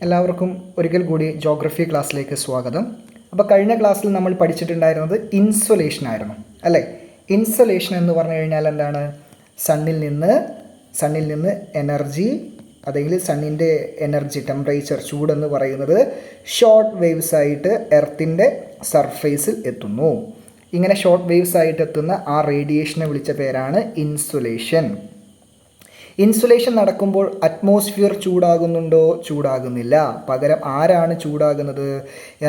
എല്ലാവർക്കും ഒരിക്കൽ കൂടി ജോഗ്രഫി ക്ലാസ്സിലേക്ക് സ്വാഗതം. അപ്പോൾ കഴിഞ്ഞ ക്ലാസ്സിൽ നമ്മൾ പഠിച്ചിട്ടുണ്ടായിരുന്നത് ഇൻസുലേഷൻ ആയിരുന്നു അല്ലേ. ഇൻസുലേഷൻ എന്ന് പറഞ്ഞു കഴിഞ്ഞാൽ എന്താണ്? സണ്ണിൽ നിന്ന് എനർജി, അല്ലെങ്കിൽ സണ്ണിൻ്റെ എനർജി, ടെമ്പറേച്ചർ, ചൂടെന്ന് പറയുന്നത് ഷോർട്ട് വേവ്സ് ആയിട്ട് എർത്തിൻ്റെ സർഫേസിൽ എത്തുന്നു. ഇങ്ങനെ ഷോർട്ട് വേവ്സ് ആയിട്ട് എത്തുന്ന ആ റേഡിയേഷനെ വിളിച്ച പേരാണ് ഇൻസുലേഷൻ. ഇൻസുലേഷൻ നടക്കുമ്പോൾ അറ്റ്മോസ്ഫിയർ ചൂടാകുന്നുണ്ടോ? ചൂടാകുന്നില്ല. പകരം ആരാണ് ചൂടാകുന്നത്?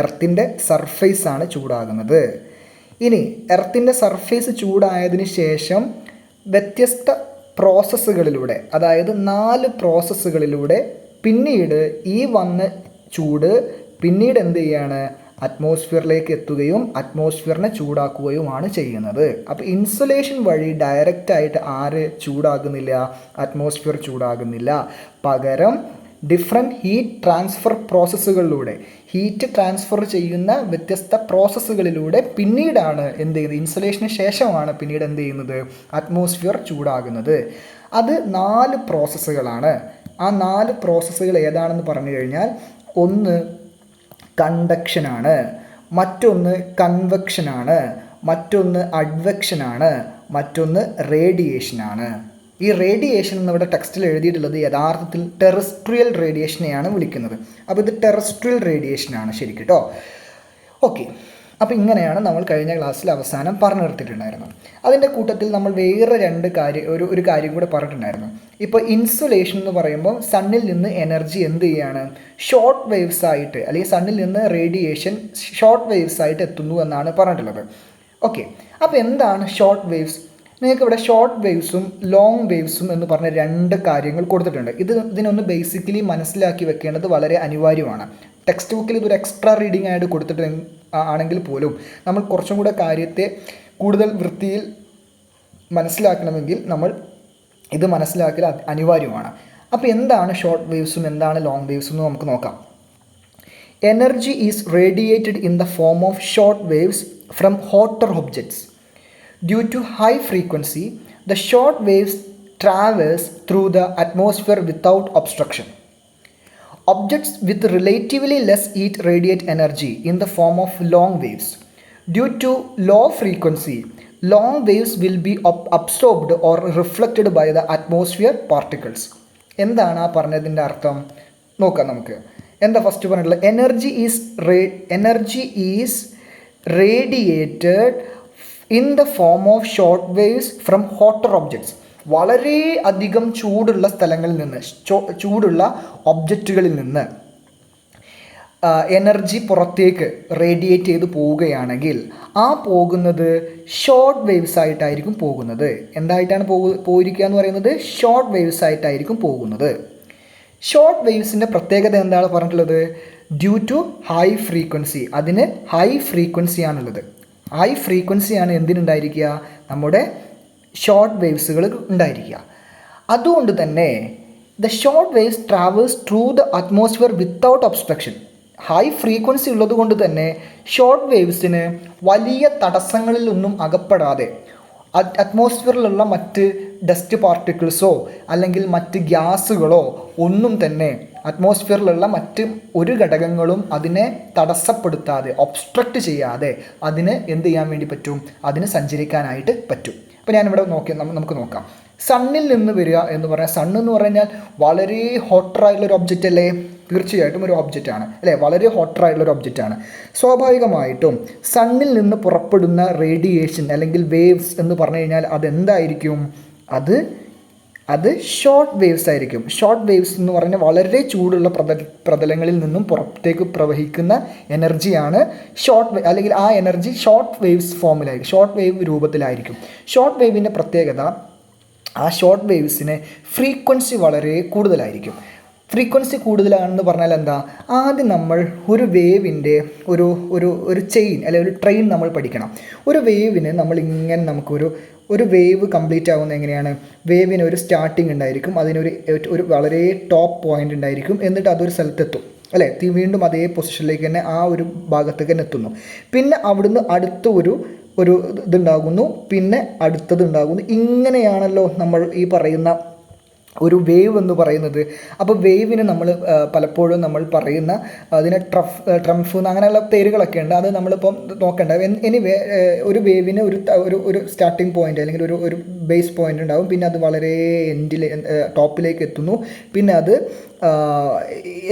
എർത്തിൻ്റെ സർഫേസാണ് ചൂടാകുന്നത്. ഇനി എർത്തിൻ്റെ സർഫേസ് ചൂടായതിനു ശേഷം വ്യത്യസ്ത പ്രോസസ്സുകളിലൂടെ, അതായത് 4 പ്രോസസ്സുകളിലൂടെ പിന്നീട് ഈ വന്ന ചൂട് പിന്നീട് എന്ത് ചെയ്യാണ്? അറ്റ്മോസ്ഫിയറിലേക്ക് എത്തുകയും അറ്റ്മോസ്ഫിയറിനെ ചൂടാക്കുകയുമാണ് ചെയ്യുന്നത്. അപ്പോൾ ഇൻസുലേഷൻ വഴി ഡയറക്റ്റായിട്ട് ആര് ചൂടാകുന്നില്ല? അറ്റ്മോസ്ഫിയർ ചൂടാകുന്നില്ല. പകരം ഡിഫറെൻറ്റ് ഹീറ്റ് ട്രാൻസ്ഫർ പ്രോസസ്സുകളിലൂടെ, ഹീറ്റ് ട്രാൻസ്ഫർ ചെയ്യുന്ന വ്യത്യസ്ത പ്രോസസ്സുകളിലൂടെ പിന്നീടാണ് എന്ത് ചെയ്യുന്നത്? ഇൻസുലേഷന് ശേഷമാണ് പിന്നീട് എന്ത് ചെയ്യുന്നത്? അറ്റ്മോസ്ഫിയർ ചൂടാകുന്നത്. അത് 4 പ്രോസസ്സുകളാണ്. ആ 4 പ്രോസസ്സുകൾ ഏതാണെന്ന് പറഞ്ഞു കഴിഞ്ഞാൽ, ഒന്ന് കണ്ടക്ഷനാണ്, മറ്റൊന്ന് കൺവെക്ഷനാണ്, മറ്റൊന്ന് അഡ്വെക്ഷനാണ്, മറ്റൊന്ന് റേഡിയേഷനാണ്. ഈ റേഡിയേഷൻ എന്നിവിടെ ടെക്സ്റ്റിൽ എഴുതിയിട്ടുള്ളത് യഥാർത്ഥത്തിൽ ടെറസ്ട്രിയൽ റേഡിയേഷനെയാണ് വിളിക്കുന്നത്. അപ്പോൾ ഇത് ടെറസ്ട്രിയൽ റേഡിയേഷനാണ് ശരിക്കും കേട്ടോ. ഓക്കെ, അപ്പോൾ ഇങ്ങനെയാണ് നമ്മൾ കഴിഞ്ഞ ക്ലാസ്സിൽ അവസാനം പറഞ്ഞു നിർത്തിയിട്ടുണ്ടായിരുന്നത്. അതിൻ്റെ കൂട്ടത്തിൽ നമ്മൾ വേറെ ഒരു കാര്യം കൂടെ പറഞ്ഞിട്ടുണ്ടായിരുന്നു. ഇപ്പോൾ ഇൻസുലേഷൻ എന്ന് പറയുമ്പോൾ സണ്ണിൽ നിന്ന് എനർജി എന്ത് ചെയ്യാണ്? ഷോർട്ട് വേവ്സ് ആയിട്ട്, അല്ലെങ്കിൽ സണ്ണിൽ നിന്ന് റേഡിയേഷൻ ഷോർട്ട് വേവ്സ് ആയിട്ട് എത്തുന്നു എന്നാണ് പറഞ്ഞിട്ടുള്ളത്. ഓക്കെ, അപ്പോൾ എന്താണ് ഷോർട്ട് വേവ്സ്? നിങ്ങൾക്ക് ഇവിടെ ഷോർട്ട് വേവ്സും ലോങ് വേവ്സും എന്ന് പറഞ്ഞ 2 കാര്യങ്ങൾ കൊടുത്തിട്ടുണ്ട്. ഇതിനൊന്ന് ബേസിക്കലി മനസ്സിലാക്കി വെക്കേണ്ടത് വളരെ അനിവാര്യമാണ്. ടെക്സ്റ്റ് ബുക്കിൽ ഇതൊരു എക്സ്ട്രാ റീഡിംഗ് ആയിട്ട് കൊടുത്തിട്ട് ആണെങ്കിൽ പോലും നമ്മൾ കുറച്ചും കൂടെ കാര്യത്തെ കൂടുതൽ വൃത്തിയിൽ മനസ്സിലാക്കണമെങ്കിൽ നമ്മൾ ഇത് മനസ്സിലാക്കൽ അനിവാര്യമാണ്. അപ്പോൾ എന്താണ് ഷോർട്ട് വേവ്സും എന്താണ് ലോങ് വേവ്സും എന്ന് നമുക്ക് നോക്കാം. Energy is radiated in the form of short waves from hotter objects. Due to high frequency, the short waves traverse through the atmosphere without obstruction. Objects with relatively less heat radiate energy in the form of long waves. Due to low frequency, long waves will be absorbed or reflected by the atmosphere particles. എന്താണ് ആ പറഞ്ഞതിൻ്റെ അർത്ഥം? നോക്കാം നമുക്ക്. എന്താ first പറഞ്ഞിട്ടുള്ളത്? Energy is radiated in the form of short waves from hotter objects. വളരെ അധികം ചൂടുള്ള സ്ഥലങ്ങളിൽ നിന്ന്, ചൂടുള്ള ഒബ്ജക്റ്റുകളിൽ നിന്ന് എനർജി പുറത്തേക്ക് റേഡിയേറ്റ് ചെയ്ത് പോവുകയാണെങ്കിൽ ആ പോകുന്നത് ഷോർട്ട് വേവ്സ് ആയിട്ടായിരിക്കും പോകുന്നത്. എന്തായിട്ടാണ് പോയിരിക്കുക എന്ന് പറയുന്നത്? ഷോർട്ട് വേവ്സ് ആയിട്ടായിരിക്കും പോകുന്നത്. ഷോർട്ട് വേവ്സിൻ്റെ പ്രത്യേകത എന്താണ് പറഞ്ഞിട്ടുള്ളത്? Due to high frequency. അതിന് ഹൈ ഫ്രീക്വൻസിയാണുള്ളത്. ഹൈ ഫ്രീക്വൻസിയാണ് എന്തിനുണ്ടായിരിക്കുക? നമ്മുടെ ഷോർട്ട് വേവ്സുകൾ ഉണ്ടായിരിക്കുക. അതുകൊണ്ട് തന്നെ the short waves travels through the atmosphere without obstruction. High frequency ഉള്ളത് കൊണ്ട് തന്നെ ഷോർട്ട് വേവ്സിന് വലിയ തടസ്സങ്ങളിലൊന്നും അകപ്പെടാതെ, അറ്റ്മോസ്ഫിയറിലുള്ള മറ്റ് ഡസ്റ്റ് പാർട്ടിക്കിൾസോ അല്ലെങ്കിൽ മറ്റ് ഗ്യാസുകളോ ഒന്നും തന്നെ, അറ്റ്മോസ്ഫിയറിലുള്ള മറ്റ് ഒരു ഘടകങ്ങളും അതിനെ തടസ്സപ്പെടുത്താതെ, ഒബ്സ്ട്രക്റ്റ് ചെയ്യാതെ അതിന് എന്ത് ചെയ്യാൻ വേണ്ടി പറ്റും? അതിന് സഞ്ചരിക്കാനായിട്ട് പറ്റും. അപ്പോൾ ഞാനിവിടെ നമുക്ക് നോക്കാം. സണ്ണിൽ നിന്ന് വരിക എന്ന് പറഞ്ഞാൽ, സണ്ണ് എന്ന് പറഞ്ഞാൽ വളരെ ഹോട്ടറായിട്ടുള്ളൊരു ഒബ്ജക്റ്റ് അല്ലേ? തീർച്ചയായിട്ടും ഒരു ഒബ്ജക്റ്റാണ് അല്ലേ? വളരെ ഹോട്ടറായിട്ടുള്ളൊരു ഒബ്ജക്റ്റാണ്. സ്വാഭാവികമായിട്ടും സണ്ണിൽ നിന്ന് പുറപ്പെടുന്ന റേഡിയേഷൻ അല്ലെങ്കിൽ വേവ്സ് എന്ന് പറഞ്ഞു കഴിഞ്ഞാൽ അതെന്തായിരിക്കും? അത് ഷോർട്ട് വേവ്സ് ആയിരിക്കും. ഷോർട്ട് വേവ്സ് എന്ന് പറഞ്ഞാൽ വളരെ ചൂടുള്ള പ്രതലങ്ങളിൽ നിന്നും പുറത്തേക്ക് പ്രവഹിക്കുന്ന എനർജിയാണ് അല്ലെങ്കിൽ ആ എനർജി ഷോർട്ട് വേവ്സ് ഫോമിലായിരിക്കും, ഷോർട്ട് വേവ് രൂപത്തിലായിരിക്കും. ഷോർട്ട് വേവിൻ്റെ പ്രത്യേകത, ആ ഷോർട്ട് വേവ്സിന് ഫ്രീക്വൻസി വളരെ കൂടുതലായിരിക്കും. ഫ്രീക്വൻസി കൂടുതലാണെന്ന് പറഞ്ഞാൽ എന്താ? ആദ്യം നമ്മൾ ഒരു വേവിൻ്റെ ഒരു ചെയിൻ അല്ലെങ്കിൽ ഒരു ട്രെയിൻ നമ്മൾ പഠിക്കണം. ഒരു വേവിന് നമ്മളിങ്ങനെ ഒരു വേവ് കംപ്ലീറ്റ് ആകുന്നത് എങ്ങനെയാണ്? വേവിന് ഒരു സ്റ്റാർട്ടിങ് ഉണ്ടായിരിക്കും, അതിനൊരു വളരെ ടോപ്പ് പോയിൻ്റ് ഉണ്ടായിരിക്കും, എന്നിട്ട് അതൊരു സ്ഥലത്തെത്തും അല്ലേ? വീണ്ടും അതേ പൊസിഷനിലേക്ക് തന്നെ ആ ഒരു ഭാഗത്തേക്ക് തന്നെ എത്തുന്നു. പിന്നെ അവിടുന്ന് അടുത്ത ഒരു ഇതുണ്ടാകുന്നു, പിന്നെ അടുത്തത് ഉണ്ടാകുന്നു. ഇങ്ങനെയാണല്ലോ നമ്മൾ ഈ പറയുന്ന ഒരു വേവ് എന്ന് പറയുന്നത്. അപ്പോൾ വേവിന് നമ്മൾ പലപ്പോഴും നമ്മൾ പറയുന്ന അതിന് ട്രംഫ് അങ്ങനെയുള്ള പേരുകളൊക്കെ ഉണ്ട്. അത് നമ്മളിപ്പം നോക്കേണ്ട. എനിവേ ഒരു വേവിന് ഒരു സ്റ്റാർട്ടിംഗ് പോയിൻ്റ് അല്ലെങ്കിൽ ഒരു ബേസ് പോയിൻ്റ് ഉണ്ടാകും. പിന്നെ അത് വളരെ ടോപ്പിലേക്ക് എത്തുന്നു. പിന്നെ അത്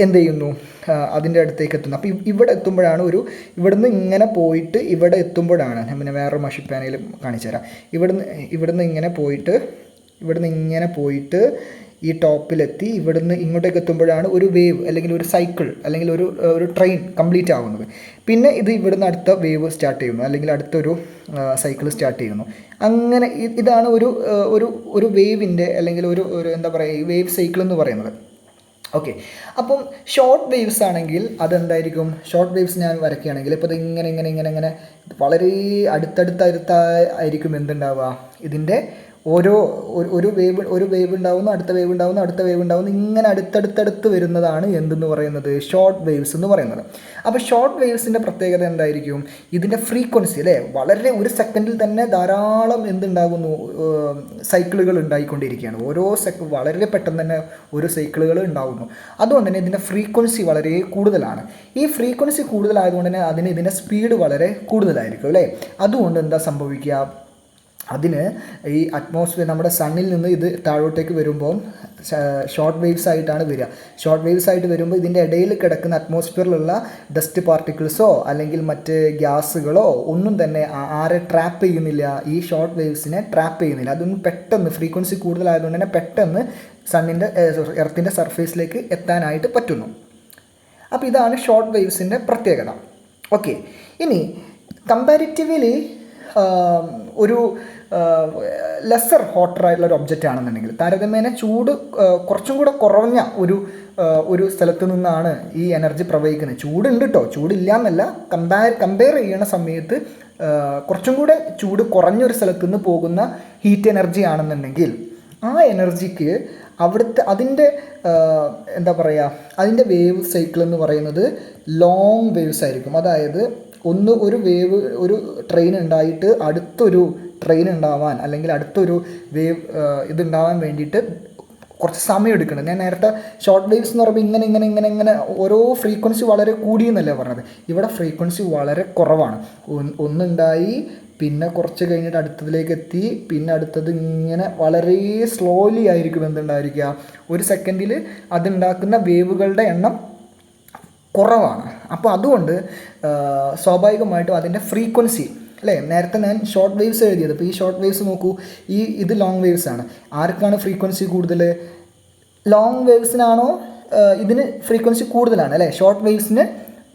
എന്ത് ചെയ്യുന്നു, അതിൻ്റെ അടുത്തേക്ക് എത്തുന്നു. അപ്പോൾ ഇവിടെ എത്തുമ്പോഴാണ് ഇവിടുന്ന് ഇങ്ങനെ പോയിട്ട് ഇവിടെ എത്തുമ്പോഴാണ്, ഞാൻ പിന്നെ വേറൊരു മഷിപ്പാനയിൽ കാണിച്ചു തരാം. ഇവിടുന്ന് ഇങ്ങനെ പോയിട്ട് ഈ ടോപ്പിലെത്തി ഇവിടുന്ന് ഇങ്ങോട്ടേക്ക് എത്തുമ്പോഴാണ് ഒരു വേവ് അല്ലെങ്കിൽ ഒരു സൈക്കിൾ അല്ലെങ്കിൽ ഒരു ട്രെയിൻ കംപ്ലീറ്റ് ആവുന്നത്. പിന്നെ ഇത് ഇവിടുന്ന് അടുത്ത വേവ് സ്റ്റാർട്ട് ചെയ്യുന്നു അല്ലെങ്കിൽ അടുത്തൊരു സൈക്കിൾ സ്റ്റാർട്ട് ചെയ്യുന്നു. അങ്ങനെ ഇതാണ് ഒരു വേവിൻ്റെ അല്ലെങ്കിൽ ഒരു എന്താ പറയുക, വേവ് സൈക്കിൾ എന്ന് പറയുന്നത്. ഓക്കെ, അപ്പം ഷോർട്ട് വേവ്സ് ആണെങ്കിൽ അതെന്തായിരിക്കും? ഷോർട്ട് വേവ്സ് ഞാൻ വരയ്ക്കുകയാണെങ്കിൽ ഇപ്പോൾ ഇത് ഇങ്ങനെ വളരെ അടുത്തായിരിക്കും എന്തുണ്ടാവുക, ഇതിൻ്റെ ഒരു വേവ് ഉണ്ടാവുന്നു, അടുത്ത വേവ് ഉണ്ടാവുന്നു, ഇങ്ങനെ അടുത്തടുത്ത് വരുന്നതാണ് എന്തെന്ന് പറയുന്നത്, ഷോർട്ട് വേവ്സ് എന്ന് പറയുന്നത്. അപ്പോൾ ഷോർട്ട് വേവ്സിൻ്റെ പ്രത്യേകത എന്തായിരിക്കും? ഇതിൻ്റെ ഫ്രീക്വൻസി അല്ലേ, വളരെ ഒരു സെക്കൻഡിൽ തന്നെ ധാരാളം എന്തുണ്ടാകുന്നു, സൈക്കിളുകൾ ഉണ്ടായിക്കൊണ്ടിരിക്കുകയാണ്. വളരെ പെട്ടെന്ന് തന്നെ ഒരു സൈക്കിളുകൾ ഉണ്ടാകുന്നു. അതുകൊണ്ട് തന്നെ ഇതിൻ്റെ ഫ്രീക്വൻസി വളരെ കൂടുതലാണ്. ഈ ഫ്രീക്വൻസി കൂടുതലായതുകൊണ്ട് തന്നെ ഇതിൻ്റെ സ്പീഡ് വളരെ കൂടുതലായിരിക്കും അല്ലേ. അതുകൊണ്ട് എന്താ സംഭവിക്കുക, അതിന് ഈ അറ്റ്മോസ്ഫിയർ നമ്മുടെ സണ്ണിൽ നിന്ന് ഇത് താഴോട്ടേക്ക് വരുമ്പോൾ ഷോർട്ട് വേവ്സ് ആയിട്ടാണ് വരിക. ഷോർട്ട് വേവ്സ് ആയിട്ട് വരുമ്പോൾ ഇതിൻ്റെ ഇടയിൽ കിടക്കുന്ന അറ്റ്മോസ്ഫിയറിലുള്ള ഡസ്റ്റ് പാർട്ടിക്കിൾസോ അല്ലെങ്കിൽ മറ്റ് ഗ്യാസുകളോ ഒന്നും തന്നെ ആരെ ട്രാപ്പ് ചെയ്യുന്നില്ല, ഈ ഷോർട്ട് വേവ്സിനെ ട്രാപ്പ് ചെയ്യുന്നില്ല. അതൊന്നും പെട്ടെന്ന് ഫ്രീക്വൻസി കൂടുതലായതുകൊണ്ട് തന്നെ പെട്ടെന്ന് എർത്തിൻ്റെ സർഫേസിലേക്ക് എത്താനായിട്ട് പറ്റുന്നു. അപ്പോൾ ഇതാണ് ഷോർട്ട് വേവ്സിൻ്റെ പ്രത്യേകത. ഓക്കെ, ഇനി കമ്പാരിറ്റീവ്ലി ഒരു ലെസ്സർ ഹോട്ടർ ആയിട്ടുള്ള ഒരു ഒബ്ജക്റ്റ് ആണെന്നുണ്ടെങ്കിൽ, താരതമ്യേന ചൂട് കുറച്ചും കൂടെ കുറഞ്ഞ ഒരു സ്ഥലത്ത് നിന്നാണ് ഈ എനർജി പ്രവഹിക്കുന്നത്. ചൂടുണ്ട് കേട്ടോ, ചൂടില്ല എന്നല്ല, കമ്പയർ ചെയ്യുന്ന സമയത്ത് കുറച്ചും കൂടെ ചൂട് കുറഞ്ഞൊരു സ്ഥലത്ത് നിന്ന് പോകുന്ന ഹീറ്റ് എനർജി ആണെന്നുണ്ടെങ്കിൽ ആ എനർജിക്ക് അതിൻ്റെ എന്താ പറയുക, അതിൻ്റെ വേവ് സൈക്കിൾ എന്ന് പറയുന്നത് ലോങ് വേവ്സ് ആയിരിക്കും. അതായത് ഒരു ട്രെയിൻ ഉണ്ടായിട്ട് അടുത്തൊരു ട്രെയിൻ ഉണ്ടാവാൻ അല്ലെങ്കിൽ അടുത്തൊരു വേവ് ഇതുണ്ടാവാൻ വേണ്ടിയിട്ട് കുറച്ച് സമയം എടുക്കണം. ഞാൻ നേരത്തെ ഷോർട്ട് വേവ്സ് എന്ന് പറയുമ്പോൾ ഇങ്ങനെ ഓരോ ഫ്രീക്വൻസി വളരെ കൂടിയെന്നല്ലേ പറഞ്ഞത്. ഇവിടെ ഫ്രീക്വൻസി വളരെ കുറവാണ്. ഒന്നുണ്ടായി, പിന്നെ കുറച്ച് കഴിഞ്ഞിട്ട് അടുത്തതിലേക്ക് എത്തി, പിന്നെ അടുത്തത് ഇങ്ങനെ വളരെ സ്ലോലി ആയിരിക്കും എന്തുണ്ടായിരിക്കുക, ഒരു സെക്കൻഡിൽ അതുണ്ടാക്കുന്ന വേവുകളുടെ എണ്ണം കുറവാണ്. അപ്പോൾ അതുകൊണ്ട് സ്വാഭാവികമായിട്ടും അതിൻ്റെ ഫ്രീക്വൻസി അല്ലേ, നേരത്തെ ഞാൻ ഷോർട്ട് വേവ്സ് എഴുതിയത്, അപ്പോൾ ഈ ഷോർട്ട് വേവ്സ് നോക്കൂ, ഇത് ലോങ് വേവ്സ് ആണ്. ആർക്കാണ് ഫ്രീക്വൻസി കൂടുതൽ? ലോങ് വേവ്സിനാണോ ഇതിന് ഫ്രീക്വൻസി കൂടുതലാണ് അല്ലേ, ഷോർട്ട് വേവ്സിന്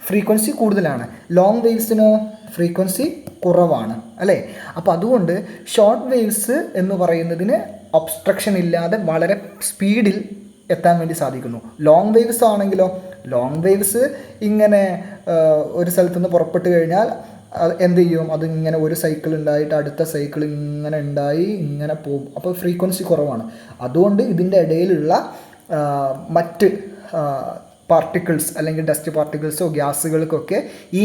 ഫ്രീക്വൻസി കൂടുതലാണ്, ലോങ് വേവ്സിനോ ഫ്രീക്വൻസി കുറവാണ് അല്ലേ. അപ്പോൾ അതുകൊണ്ട് ഷോർട്ട് വേവ്സ് എന്ന് പറയുന്നതിന് ഒബ്സ്ട്രക്ഷൻ ഇല്ലാതെ വളരെ സ്പീഡിൽ എത്താൻ വേണ്ടി സാധിക്കുന്നു. ലോങ് വേവ്സ് ആണെങ്കിലോ, ലോങ് വേവ്സ് ഇങ്ങനെ ഒരു സ്ഥലത്തുനിന്ന് പുറപ്പെട്ട് കഴിഞ്ഞാൽ എന്ത് ചെയ്യും, അതിങ്ങനെ ഒരു സൈക്കിൾ ഉണ്ടായിട്ട് അടുത്ത സൈക്കിൾ ഇങ്ങനെ ഉണ്ടായി ഇങ്ങനെ പോകും. അപ്പോൾ ഫ്രീക്വൻസി കുറവാണ്. അതുകൊണ്ട് ഇതിൻ്റെ ഇടയിലുള്ള മറ്റ് പാർട്ടിക്കിൾസ് അല്ലെങ്കിൽ ഡസ്റ്റ് പാർട്ടിക്കിൾസോ ഗ്യാസുകൾക്കൊക്കെ ഈ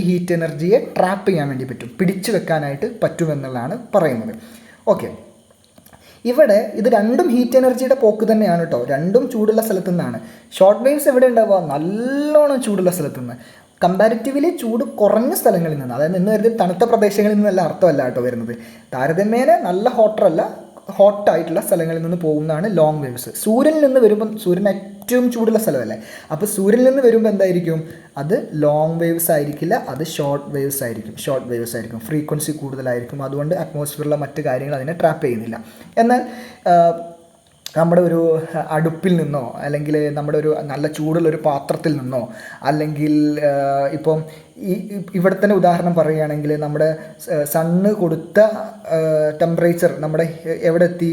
ഹീറ്റ് എനർജിയെ ട്രാപ്പ് ചെയ്യാൻ വേണ്ടി പറ്റും, പിടിച്ചു വെക്കാനായിട്ട് പറ്റുമെന്നുള്ളതാണ് പറയുന്നത്. ഓക്കെ, ഇവിടെ ഇത് രണ്ടും ഹീറ്റ് എനർജിയുടെ പോക്ക് തന്നെയാണ് കേട്ടോ. രണ്ടും ചൂടുള്ള സ്ഥലത്തു നിന്നാണ്. ഷോർട്ട് വേവ്സ് എവിടെ ഉണ്ടാവുക? നല്ലോണം ചൂടുള്ള സ്ഥലത്തു നിന്ന്. കമ്പാരിറ്റീവ്ലി ചൂട് കുറഞ്ഞ സ്ഥലങ്ങളിൽ നിന്ന്, അതായത് എന്ന് കരുതി തണുത്ത പ്രദേശങ്ങളിൽ നിന്നല്ല അർത്ഥമല്ല കേട്ടോ വരുന്നത്. താരതമ്യേന നല്ല ഹോട്ടായിട്ടുള്ള സ്ഥലങ്ങളിൽ നിന്ന് പോകുന്നതാണ് ലോങ് വേവ്സ്. സൂര്യനിൽ നിന്ന് വരുമ്പം, സൂര്യൻ ഏറ്റവും ചൂടുള്ള സ്ഥലമല്ലേ, അപ്പോൾ സൂര്യനിൽ നിന്ന് വരുമ്പോൾ എന്തായിരിക്കും, അത് ലോങ് വേവ്സ് ആയിരിക്കില്ല, അത് ഷോർട്ട് വേവ്സ് ആയിരിക്കും. ഫ്രീക്വൻസി കൂടുതലായിരിക്കും. അതുകൊണ്ട് അറ്റ്മോസ്ഫിയറിലെ മറ്റ് കാര്യങ്ങൾ അതിനെ ട്രാപ്പ് ചെയ്യുന്നില്ല. എന്നാൽ നമ്മുടെ ഒരു അടുപ്പിൽ നിന്നോ അല്ലെങ്കിൽ നമ്മുടെ ഒരു നല്ല ചൂടുള്ളൊരു പാത്രത്തിൽ നിന്നോ അല്ലെങ്കിൽ ഇപ്പം ഇവിടെ തന്നെ ഉദാഹരണം പറയുകയാണെങ്കിൽ നമ്മുടെ സണ്ണ് കൊടുത്ത ടെമ്പറേച്ചർ നമ്മുടെ എവിടെ എത്തി,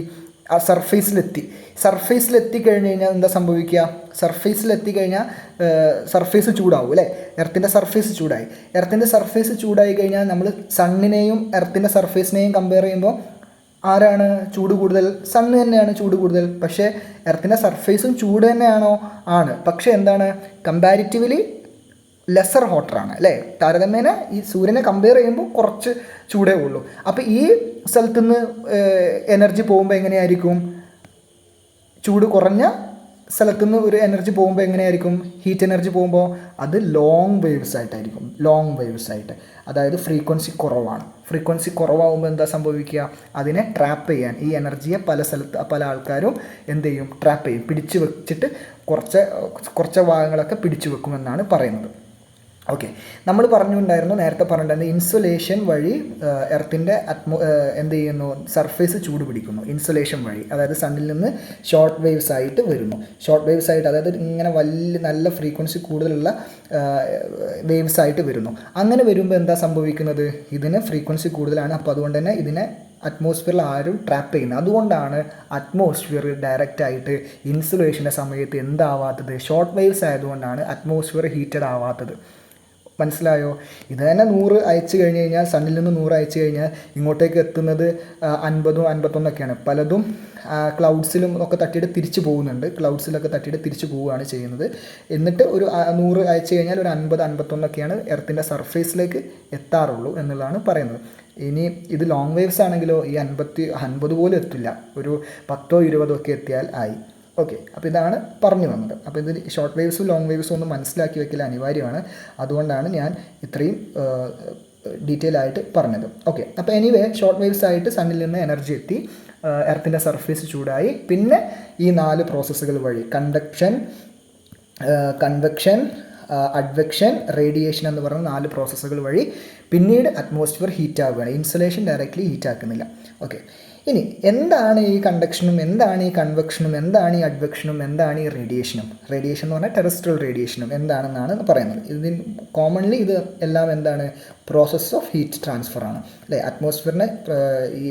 ആ സർഫേസിലെത്തി കഴിഞ്ഞ് കഴിഞ്ഞാൽ എന്താ സംഭവിക്കുക, സർഫേസിലെത്തിക്കഴിഞ്ഞാൽ സർഫേസ് ചൂടാവും അല്ലേ. എർത്തിൻ്റെ സർഫേസ് ചൂടായി കഴിഞ്ഞാൽ നമ്മൾ സണ്ണിനെയും എർത്തിൻ്റെ സർഫേസിനെയും കമ്പയർ ചെയ്യുമ്പോൾ ആരാണ് ചൂട് കൂടുതൽ? സണ്ണ് തന്നെയാണ് ചൂട് കൂടുതൽ. പക്ഷേ എർത്തിൻ്റെ സർഫേസും ചൂട് തന്നെയാണോ? ആണ്. പക്ഷേ എന്താണ്, കമ്പാരിറ്റീവ്ലി ലെസ്സർ ഹോട്ടറാണ് അല്ലേ. താരതമ്യേന ഈ സൂര്യനെ കമ്പയർ ചെയ്യുമ്പോൾ കുറച്ച് ചൂടേ ഉള്ളൂ. അപ്പോൾ ഈ സ്ഥലത്തുനിന്ന് എനർജി പോകുമ്പോൾ എങ്ങനെയായിരിക്കും, ചൂട് കുറഞ്ഞ സ്ഥലത്തുനിന്ന് ഒരു എനർജി പോകുമ്പോൾ എങ്ങനെയായിരിക്കും? ഹീറ്റ് എനർജി പോകുമ്പോൾ അത് ലോങ് വേവ്സ് ആയിട്ടായിരിക്കും, ലോങ് വേവ്സ് ആയിട്ട്. അതായത് ഫ്രീക്വൻസി കുറവാണ്. ഫ്രീക്വൻസി കുറവാകുമ്പോൾ എന്താ സംഭവിക്കുക? അതിനെ ട്രാപ്പ് ചെയ്യാൻ, ഈ എനർജിയെ പല ആൾക്കാരും എന്ത് ചെയ്യും? ട്രാപ്പ് ചെയ്യും, പിടിച്ചു വെച്ചിട്ട് കുറച്ച് ഭാഗങ്ങളൊക്കെ പിടിച്ചു വെക്കുമെന്നാണ് പറയുന്നത്. ഓക്കെ, നമ്മൾ പറഞ്ഞിട്ടുണ്ടായിരുന്നു, നേരത്തെ പറഞ്ഞിട്ടുണ്ടായിരുന്നു, ഇൻസുലേഷൻ വഴി എർത്തിൻ്റെ എന്ത് ചെയ്യുന്നു? സർഫേസ് ചൂട് പിടിക്കുന്നു ഇൻസുലേഷൻ വഴി. അതായത് സണ്ണിൽ നിന്ന് ഷോർട്ട് വേവ്സ് ആയിട്ട് വരുന്നു. ഷോർട്ട് വേവ്സ് ആയിട്ട്, അതായത് ഇങ്ങനെ നല്ല ഫ്രീക്വൻസി കൂടുതലുള്ള വേവ്സ് ആയിട്ട് വരുന്നു. അങ്ങനെ വരുമ്പോൾ എന്താ സംഭവിക്കുന്നത്? ഇതിന് ഫ്രീക്വൻസി കൂടുതലാണ്. അപ്പോൾ അതുകൊണ്ട് തന്നെ ഇതിനെ അറ്റ്മോസ്ഫിയറിൽ ആരും ട്രാപ്പ് ചെയ്യുന്നത്. അതുകൊണ്ടാണ് അറ്റ്മോസ്ഫിയർ ഡയറക്റ്റായിട്ട് ഇൻസുലേഷൻ്റെ സമയത്ത് എന്താവാത്തത്? ഷോർട്ട് വേവ്സ് ആയതുകൊണ്ടാണ് അറ്റ്മോസ്ഫിയർ ഹീറ്റഡ് ആവാത്തത്. മനസ്സിലായോ? ഇത് തന്നെ 100 അയച്ചു കഴിഞ്ഞ് കഴിഞ്ഞാൽ, സണ്ണിൽ നിന്ന് 100 അയച്ചു കഴിഞ്ഞാൽ ഇങ്ങോട്ടേക്ക് എത്തുന്നത് 50, 51 പലതും ക്ലൗഡ്സിലും ഒക്കെ തട്ടിയിട്ട് തിരിച്ചു പോകുന്നുണ്ട്. ക്ലൗഡ്സിലൊക്കെ തട്ടിയിട്ട് തിരിച്ചു പോവുകയാണ് ചെയ്യുന്നത്. എന്നിട്ട് ഒരു 100 അയച്ചു കഴിഞ്ഞാൽ ഒരു 50, 51 എർത്തിൻ്റെ സർഫേസിലേക്ക് എത്താറുള്ളൂ എന്നുള്ളതാണ് പറയുന്നത്. ഇനി ഇത് ലോങ് വേവ്സ് ആണെങ്കിലോ ഈ 50 പോലും എത്തില്ല, ഒരു 10, 20 എത്തിയാൽ ആയി. ഓക്കെ, അപ്പോൾ ഇതാണ് പറഞ്ഞു വന്നത്. അപ്പോൾ ഇത് ഷോർട്ട് വേവ്സും ലോങ് വേവ്സും ഒന്ന് മനസ്സിലാക്കി വെക്കൽ അനിവാര്യമാണ്. അതുകൊണ്ടാണ് ഞാൻ ഇത്രയും ഡീറ്റെയിൽ ആയിട്ട് പറഞ്ഞത്. ഓക്കെ, അപ്പോൾ എനിവേ ഷോർട്ട് വേവ്സ് ആയിട്ട് സണ്ണിൽ നിന്ന് എനർജി എത്തി, എർത്തിൻ്റെ സർഫേസ് ചൂടായി. പിന്നെ ഈ 4 പ്രോസസ്സുകൾ വഴി കൺവെക്ഷൻ, അഡ്വെക്ഷൻ, റേഡിയേഷൻ എന്ന് പറയുന്ന 4 പ്രോസസ്സുകൾ വഴി പിന്നീട് അറ്റ്മോസ്ഫിയർ ഹീറ്റ് ആവുകയാണ്. ഇൻസുലേഷൻ ഡയറക്റ്റ്ലി ഹീറ്റ് ആക്കുന്നില്ല. ഓക്കെ, ഇനി എന്താണ് ഈ കണ്ടക്ഷനും, എന്താണ് ഈ കൺവെക്ഷനും, എന്താണ് ഈ അഡ്വെക്ഷനും, എന്താണ് ഈ റേഡിയേഷനും? റേഡിയേഷൻ എന്ന് പറഞ്ഞാൽ ടെറസ്ട്രിയൽ റേഡിയേഷനും എന്താണെന്നാണ് പറയുന്നത്. ഇതിന് കോമൺലി ഇത് എല്ലാം എന്താണ്? പ്രോസസ്സ് ഓഫ് ഹീറ്റ് ട്രാൻസ്ഫർ ആണ്, അല്ലേ? അറ്റ്മോസ്ഫിയറിനെ ഈ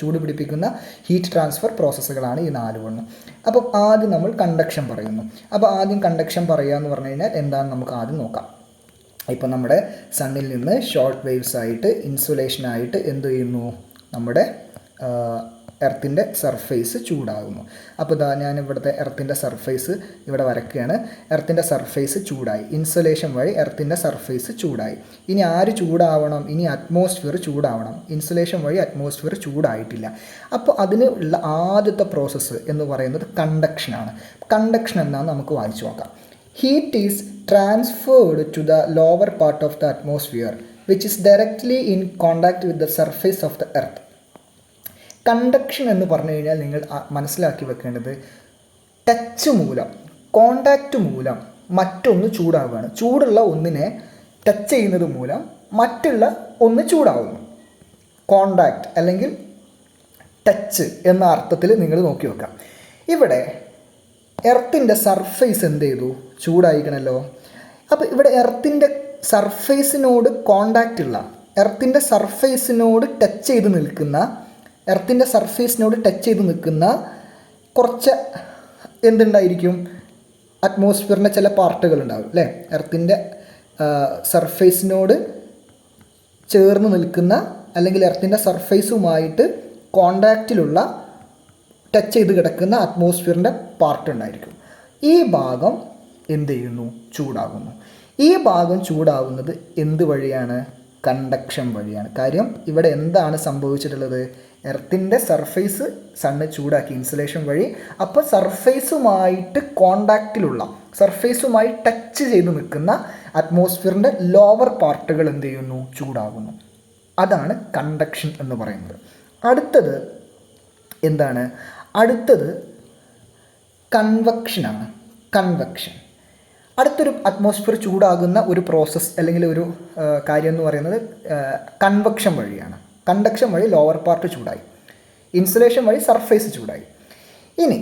ചൂട് പിടിപ്പിക്കുന്ന ഹീറ്റ് ട്രാൻസ്ഫർ പ്രോസസ്സുകളാണ് ഈ 4. അപ്പോൾ ആദ്യം നമ്മൾ കണ്ടക്ഷൻ പറയുന്നു. അപ്പോൾ ആദ്യം കണ്ടക്ഷൻ പറയുക എന്ന് പറഞ്ഞു കഴിഞ്ഞാൽ എന്താണെന്ന് നമുക്ക് ആദ്യം നോക്കാം. ഇപ്പോൾ നമ്മുടെ സണ്ണിൽ നിന്ന് ഷോർട്ട് വേവ്സ് ആയിട്ട് ഇൻസുലേഷനായിട്ട് എന്ത് ചെയ്യുന്നു? നമ്മുടെ എർത്തിൻ്റെ സർഫേസ് ചൂടാകുന്നു. അപ്പോൾ ഇതാ ഞാൻ ഇവിടുത്തെ എർത്തിൻ്റെ സർഫേസ് ഇവിടെ വരയ്ക്കുകയാണ്. എർത്തിൻ്റെ സർഫേസ് ചൂടായി, ഇൻസുലേഷൻ വഴി എർത്തിൻ്റെ സർഫേസ് ചൂടായി. ഇനി ആര് ചൂടാവണം? ഇനി അറ്റ്മോസ്ഫിയർ ചൂടാവണം. ഇൻസുലേഷൻ വഴി അറ്റ്മോസ്ഫിയർ ചൂടായിട്ടില്ല. അപ്പോൾ അതിന് ഉള്ള ആദ്യത്തെ പ്രോസസ്സ് എന്ന് പറയുന്നത് കണ്ടക്ഷനാണ്. കണ്ടക്ഷൻ എന്താണെന്ന് നമുക്ക് വായിച്ചു നോക്കാം. Heat is transferred to the lower part of the atmosphere, which is directly in contact with the surface of the earth. Conduction എന്ന് പറഞ്ഞു കഴിഞ്ഞാൽ നിങ്ങൾ മനസ്സിലാക്കി വെക്കേണ്ടത്, ടച്ച് മൂലം, കോണ്ടാക്റ്റ് മൂലം മറ്റൊന്ന് ചൂടാവുകയാണ്. ചൂടുള്ള ഒന്നിനെ ടച്ച് ചെയ്യുന്നത് മൂലം മറ്റുള്ള ഒന്ന് ചൂടാവുന്നു. കോണ്ടാക്റ്റ് അല്ലെങ്കിൽ ടച്ച് എന്ന അർത്ഥത്തിൽ നിങ്ങൾ നോക്കി വെക്കാം. ഇവിടെ എർത്തിൻ്റെ സർഫേസ് എന്ത് ചെയ്തു? ചൂടായിക്കണല്ലോ. അപ്പോൾ ഇവിടെ എർത്തിൻ്റെ സർഫേസിനോട് കോണ്ടാക്റ്റ് ഉള്ള, എർത്തിൻ്റെ സർഫേസിനോട് ടച്ച് ചെയ്ത് നിൽക്കുന്ന കുറച്ച് എന്തുണ്ടായിരിക്കും? അറ്റ്മോസ്ഫിയറിൻ്റെ ചില പാർട്ടുകൾ ഉണ്ടാവും, അല്ലേ? എർത്തിൻ്റെ സർഫേസിനോട് ചേർന്ന് നിൽക്കുന്ന, അല്ലെങ്കിൽ എർത്തിൻ്റെ സർഫേസുമായിട്ട് കോണ്ടാക്റ്റിലുള്ള, ടച്ച് ചെയ്ത് കിടക്കുന്ന അറ്റ്മോസ്ഫിയറിൻ്റെ പാർട്ട് ഉണ്ടായിരിക്കും. ഈ ഭാഗം എന്ത് ചെയ്യുന്നു? ചൂടാകുന്നു. ഈ ഭാഗം ചൂടാകുന്നത് എന്ത് വഴിയാണ്? കണ്ടക്ഷൻ വഴിയാണ്. കാര്യം ഇവിടെ എന്താണ് സംഭവിച്ചിട്ടുള്ളത്? എർത്തിൻ്റെ സർഫേസ് സണ്ണ് ചൂടാക്കി ഇൻസുലേഷൻ വഴി. അപ്പോൾ സർഫേസുമായിട്ട് കോണ്ടാക്റ്റിലുള്ള, സർഫേസുമായി ടച്ച് ചെയ്ത് നിൽക്കുന്ന അറ്റ്മോസ്ഫിയറിൻ്റെ ലോവർ പാർട്ടുകൾ എന്ത് ചെയ്യുന്നു? ചൂടാകുന്നു. അതാണ് കണ്ടക്ഷൻ എന്ന് പറയുന്നത്. അടുത്തത് എന്താണ്? അടുത്തത് കൺവെക്ഷനാണ്. കൺവെക്ഷൻ അടുത്തൊരു അറ്റ്മോസ്ഫിയർ ചൂടാകുന്ന ഒരു പ്രോസസ്സ് അല്ലെങ്കിൽ ഒരു കാര്യം എന്ന് പറയുന്നത് കൺവെക്ഷൻ വഴിയാണ്. കണ്ടക്ഷൻ വഴി ലോവർ പാർട്ട് ചൂടായി, ഇൻസുലേഷൻ വഴി സർഫേസ് ചൂടായി. ഇനി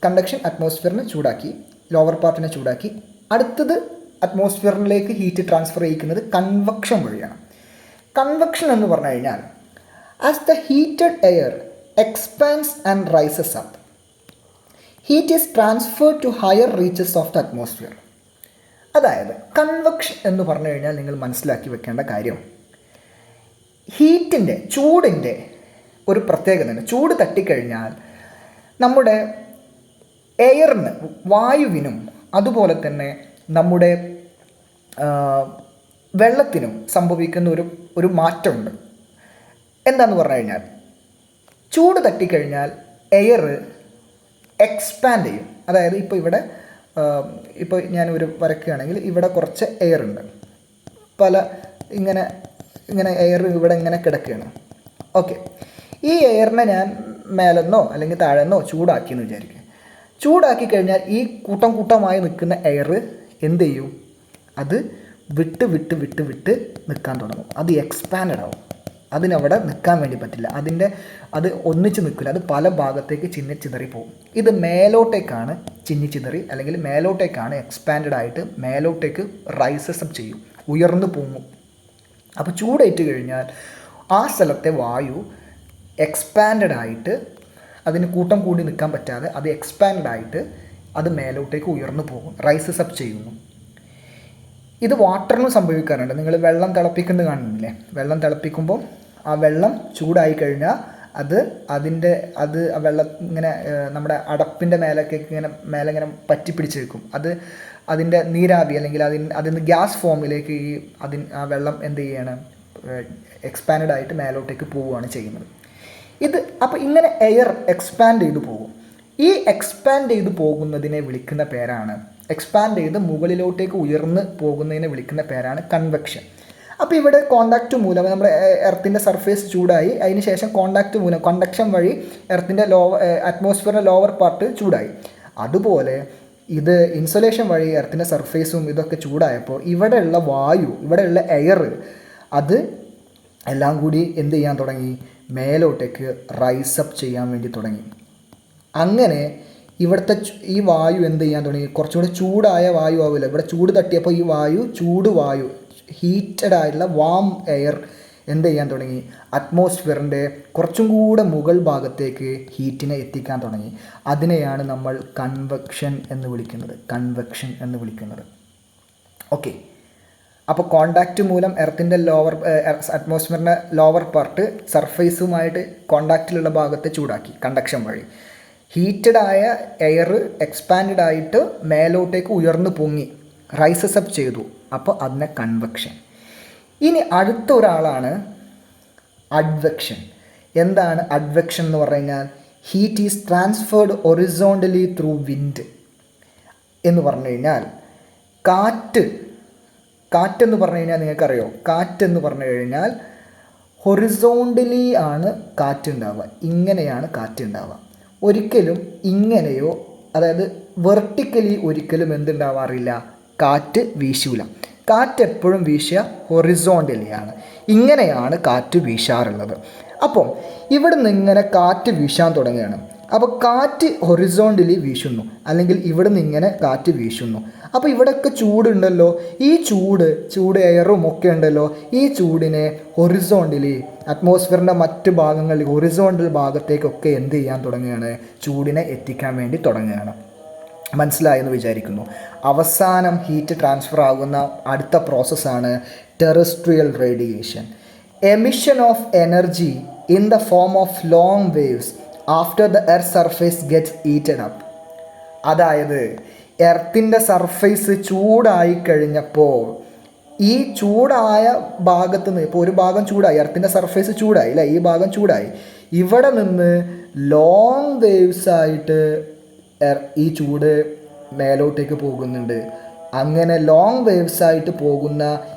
കണ്ടക്ഷൻ അറ്റ്മോസ്ഫിയറിനെ ചൂടാക്കി, ലോവർ പാർട്ടിനെ ചൂടാക്കി. അടുത്തത് അറ്റ്മോസ്ഫിയറിലേക്ക് ഹീറ്റ് ട്രാൻസ്ഫർ ചെയ്യിക്കുന്നത് കൺവെക്ഷൻ വഴിയാണ്. കൺവെക്ഷൻ എന്ന് പറഞ്ഞു കഴിഞ്ഞാൽ as the heated air expands and rises up, heat is transferred to higher reaches of the atmosphere. അതായത് കൺവെക്ഷൻ എന്ന് പറഞ്ഞു കഴിഞ്ഞാൽ നിങ്ങൾ മനസ്സിലാക്കി വെക്കേണ്ട കാര്യം, ഹീറ്റിൻ്റെ, ചൂടിൻ്റെ ഒരു പ്രത്യേകതയാണ്. ചൂട് തട്ടിക്കഴിഞ്ഞാൽ നമ്മുടെ എയറിന്, വായുവിനും അതുപോലെ തന്നെ നമ്മുടെ വെള്ളത്തിനും സംഭവിക്കുന്ന ഒരു മാറ്റമുണ്ട്. എന്താണെന്ന് പറഞ്ഞു കഴിഞ്ഞാൽ, ചൂട് തട്ടിക്കഴിഞ്ഞാൽ എയർ എക്സ്പാൻഡ് ചെയ്യും. അതായത് ഇപ്പോൾ ഇവിടെ ഇപ്പോൾ ഞാനൊരു വരയ്ക്കുകയാണെങ്കിൽ ഇവിടെ കുറച്ച് എയർ ഉണ്ട്, പല ഇങ്ങനെ ഇങ്ങനെ എയർ ഇവിടെ ഇങ്ങനെ കിടക്കുകയാണ്. ഓക്കെ, ഈ എയറിനെ ഞാൻ മേലെന്നോ അല്ലെങ്കിൽ താഴെന്നോ ചൂടാക്കിയെന്ന് വിചാരിക്കുക. ചൂടാക്കി കഴിഞ്ഞാൽ ഈ കൂട്ടം കൂട്ടമായി നിൽക്കുന്ന എയർ എന്ത് ചെയ്യും? അത് വിട്ട് വിട്ട് വിട്ട് വിട്ട് നിൽക്കാൻ തുടങ്ങും. അത് എക്സ്പാൻഡ് ആവും. അതിനവിടെ നിൽക്കാൻ വേണ്ടി പറ്റില്ല. അത് ഒന്നിച്ച് നിൽക്കില്ല. അത് പല ഭാഗത്തേക്ക് ചിന്നിച്ചിതറി പോകും. ഇത് മേലോട്ടേക്കാണ് ചിന്നിച്ചിതറി അല്ലെങ്കിൽ മേലോട്ടേക്കാണ് എക്സ്പാൻഡ് ആയിട്ട് മേലോട്ടേക്ക് റൈസസ് അപ്പ് ചെയ്യും, ഉയർന്നു പോകും. അപ്പോൾ ചൂടേറ്റ് കഴിഞ്ഞാൽ ആ സ്ഥലത്തെ വായു എക്സ്പാൻഡ് ആയിട്ട് അതിന് കൂട്ടം കൂടി നിൽക്കാൻ പറ്റാതെ അത് എക്സ്പാൻഡ് ആയിട്ട് അത് മേലോട്ടേക്ക് ഉയർന്നു പോകും, റൈസസ് അപ്പ് ചെയ്യുന്നു. ഇത് വാട്ടറിനും സംഭവിക്കാറുണ്ട്. നിങ്ങൾ വെള്ളം തിളപ്പിക്കുന്നത് കാണുന്നില്ലേ? വെള്ളം തിളപ്പിക്കുമ്പോൾ ആ വെള്ളം ചൂടായി കഴിഞ്ഞാൽ അത് വെള്ളം ഇങ്ങനെ നമ്മുടെ അടപ്പിൻ്റെ മേലെ ഇങ്ങനെ പറ്റിപ്പിടിച്ച് വെക്കും. അതിൻ്റെ നീരാവി അല്ലെങ്കിൽ അതിന് ഗ്യാസ് ഫോമിലേക്ക് ആ വെള്ളം എന്ത് ചെയ്യാണ്? എക്സ്പാൻഡ് ആയിട്ട് മേലോട്ടേക്ക് പോവുകയാണ് ചെയ്യുന്നത്. അപ്പോൾ ഇങ്ങനെ എയർ എക്സ്പാൻഡ് ചെയ്ത് പോകും. ഈ എക്സ്പാൻഡ് ചെയ്ത് പോകുന്നതിനെ വിളിക്കുന്ന പേരാണ്, എക്സ്പാൻഡ് ചെയ്ത് മുകളിലോട്ടേക്ക് ഉയർന്ന് പോകുന്നതിനെ വിളിക്കുന്ന പേരാണ് കൺവെക്ഷൻ. അപ്പോൾ ഇവിടെ കോണ്ടാക്റ്റ് മൂലം നമ്മുടെ എർത്തിൻ്റെ സർഫേസ് ചൂടായി, അതിന് ശേഷം കോണ്ടാക്റ്റ് മൂലം കണ്ടക്ഷൻ വഴി എർത്തിൻ്റെ അറ്റ്മോസ്ഫിയറിൻ്റെ ലോവർ പാർട്ട് ചൂടായി. അതുപോലെ ഇത് ഇൻസുലേഷൻ വഴി എർത്തിൻ്റെ സർഫേസും ഇതൊക്കെ ചൂടായപ്പോൾ ഇവിടെയുള്ള വായു, ഇവിടെയുള്ള എയർ അത് എല്ലാം കൂടി എന്ത് ചെയ്യാൻ തുടങ്ങി? മേലോട്ടേക്ക് റൈസപ്പ് ചെയ്യാൻ വേണ്ടി തുടങ്ങി. അങ്ങനെ ഇവിടുത്തെ ഈ വായു എന്ത് ചെയ്യാൻ തുടങ്ങി? കുറച്ചുകൂടി ചൂടായ വായു ആവില്ല. ഇവിടെ ചൂട് തട്ടിയപ്പോൾ ഈ വായു ഹീറ്റഡ് ആയിട്ടുള്ള വാം എയർ എന്ത് ചെയ്യാൻ തുടങ്ങി? അറ്റ്മോസ്ഫിയറിൻ്റെ കുറച്ചും കൂടെ മുകൾ ഭാഗത്തേക്ക് ഹീറ്റിനെ എത്തിക്കാൻ തുടങ്ങി. അതിനെയാണ് നമ്മൾ കൺവെക്ഷൻ എന്ന് വിളിക്കുന്നത്. ഓക്കെ, അപ്പോൾ കോണ്ടാക്റ്റ് മൂലം എർത്തിൻ്റെ അറ്റ്മോസ്ഫിയറിൻ്റെ ലോവർ പാർട്ട് സർഫേസുമായിട്ട് കോണ്ടാക്റ്റിലുള്ള ഭാഗത്തെ ചൂടാക്കി കണ്ടക്ഷൻ വഴി. ഹീറ്റഡ് ആയ എയർ എക്സ്പാൻഡ് ആയിട്ട് മേലോട്ടേക്ക് ഉയർന്നു പൊങ്ങി റൈസസ് അപ്പ് ചെയ്തു. അപ്പോൾ അതിനെ കൺവെക്ഷൻ. ഇനി അടുത്ത ഒരാളാണ് അഡ്വെക്ഷൻ. എന്താണ് അഡ്വെക്ഷൻ എന്ന് പറഞ്ഞു കഴിഞ്ഞാൽ? Heat is transferred horizontally through wind എന്ന് പറഞ്ഞു കഴിഞ്ഞാൽ കാറ്റെന്ന് പറഞ്ഞു കഴിഞ്ഞാൽ നിങ്ങൾക്കറിയോ? കാറ്റെന്ന് പറഞ്ഞു കഴിഞ്ഞാൽ ഹൊറിസോണ്ടലി ആണ് കാറ്റുണ്ടാവുക, ഇങ്ങനെയാണ് കാറ്റുണ്ടാവുക. ഒരിക്കലും ഇങ്ങനെയോ, അതായത് വെർട്ടിക്കലി ഒരിക്കലും എന്തുണ്ടാവാറില്ല? കാറ്റ് വീശൂല. കാറ്റ് എപ്പോഴും വീശുക ഹൊറിസോണ്ടലിയാണ്, ഇങ്ങനെയാണ് കാറ്റ് വീശാറുള്ളത്. അപ്പം ഇവിടെ നിന്ന് ഇങ്ങനെ കാറ്റ് വീശാൻ തുടങ്ങുകയാണ്. അപ്പോൾ കാറ്റ് ഹൊറിസോണ്ടലി വീശുന്നു, അല്ലെങ്കിൽ ഇവിടെ നിന്ന് ഇങ്ങനെ കാറ്റ് വീശുന്നു. അപ്പോൾ ഇവിടെയൊക്കെ ചൂടുണ്ടല്ലോ, ഈ ചൂട് എയറും ഒക്കെ ഉണ്ടല്ലോ. ഈ ചൂടിനെ ഹൊറിസോണ്ടലി അറ്റ്മോസ്ഫിയറിൻ്റെ മറ്റ് ഭാഗങ്ങളിൽ ഹൊറിസോണ്ടൽ ഭാഗത്തേക്കൊക്കെ എന്ത് ചെയ്യാൻ തുടങ്ങുകയാണ്? ചൂടിനെ എത്തിക്കാൻ വേണ്ടി തുടങ്ങുകയാണ്. മനസ്സിലായെന്ന് വിചാരിക്കുന്നു. അവസാനം ഹീറ്റ് ട്രാൻസ്ഫർ ആകുന്ന അടുത്ത പ്രോസസ്സാണ് terrestrial radiation. Emission of energy in the form of long waves after the earth surface gets heated up. അതായത് എർത്തിൻ്റെ സർഫേസ് ചൂടായി കഴിഞ്ഞപ്പോൾ ഈ ചൂടായ ഭാഗത്ത് നിന്ന്, ഇപ്പോൾ ഒരു ഭാഗം ചൂടായി, എർത്തിൻ്റെ സർഫേസ് ചൂടായി അല്ലേ, ഈ ഭാഗം ചൂടായി, ഇവിടെ നിന്ന് ലോങ് വേവ്സ് ആയിട്ട് ഈ ചൂട് മേലോട്ടേക്ക് പോകുന്നുണ്ട്. അങ്ങനെ ലോങ് വേവ്സ് ആയിട്ട് പോകുന്ന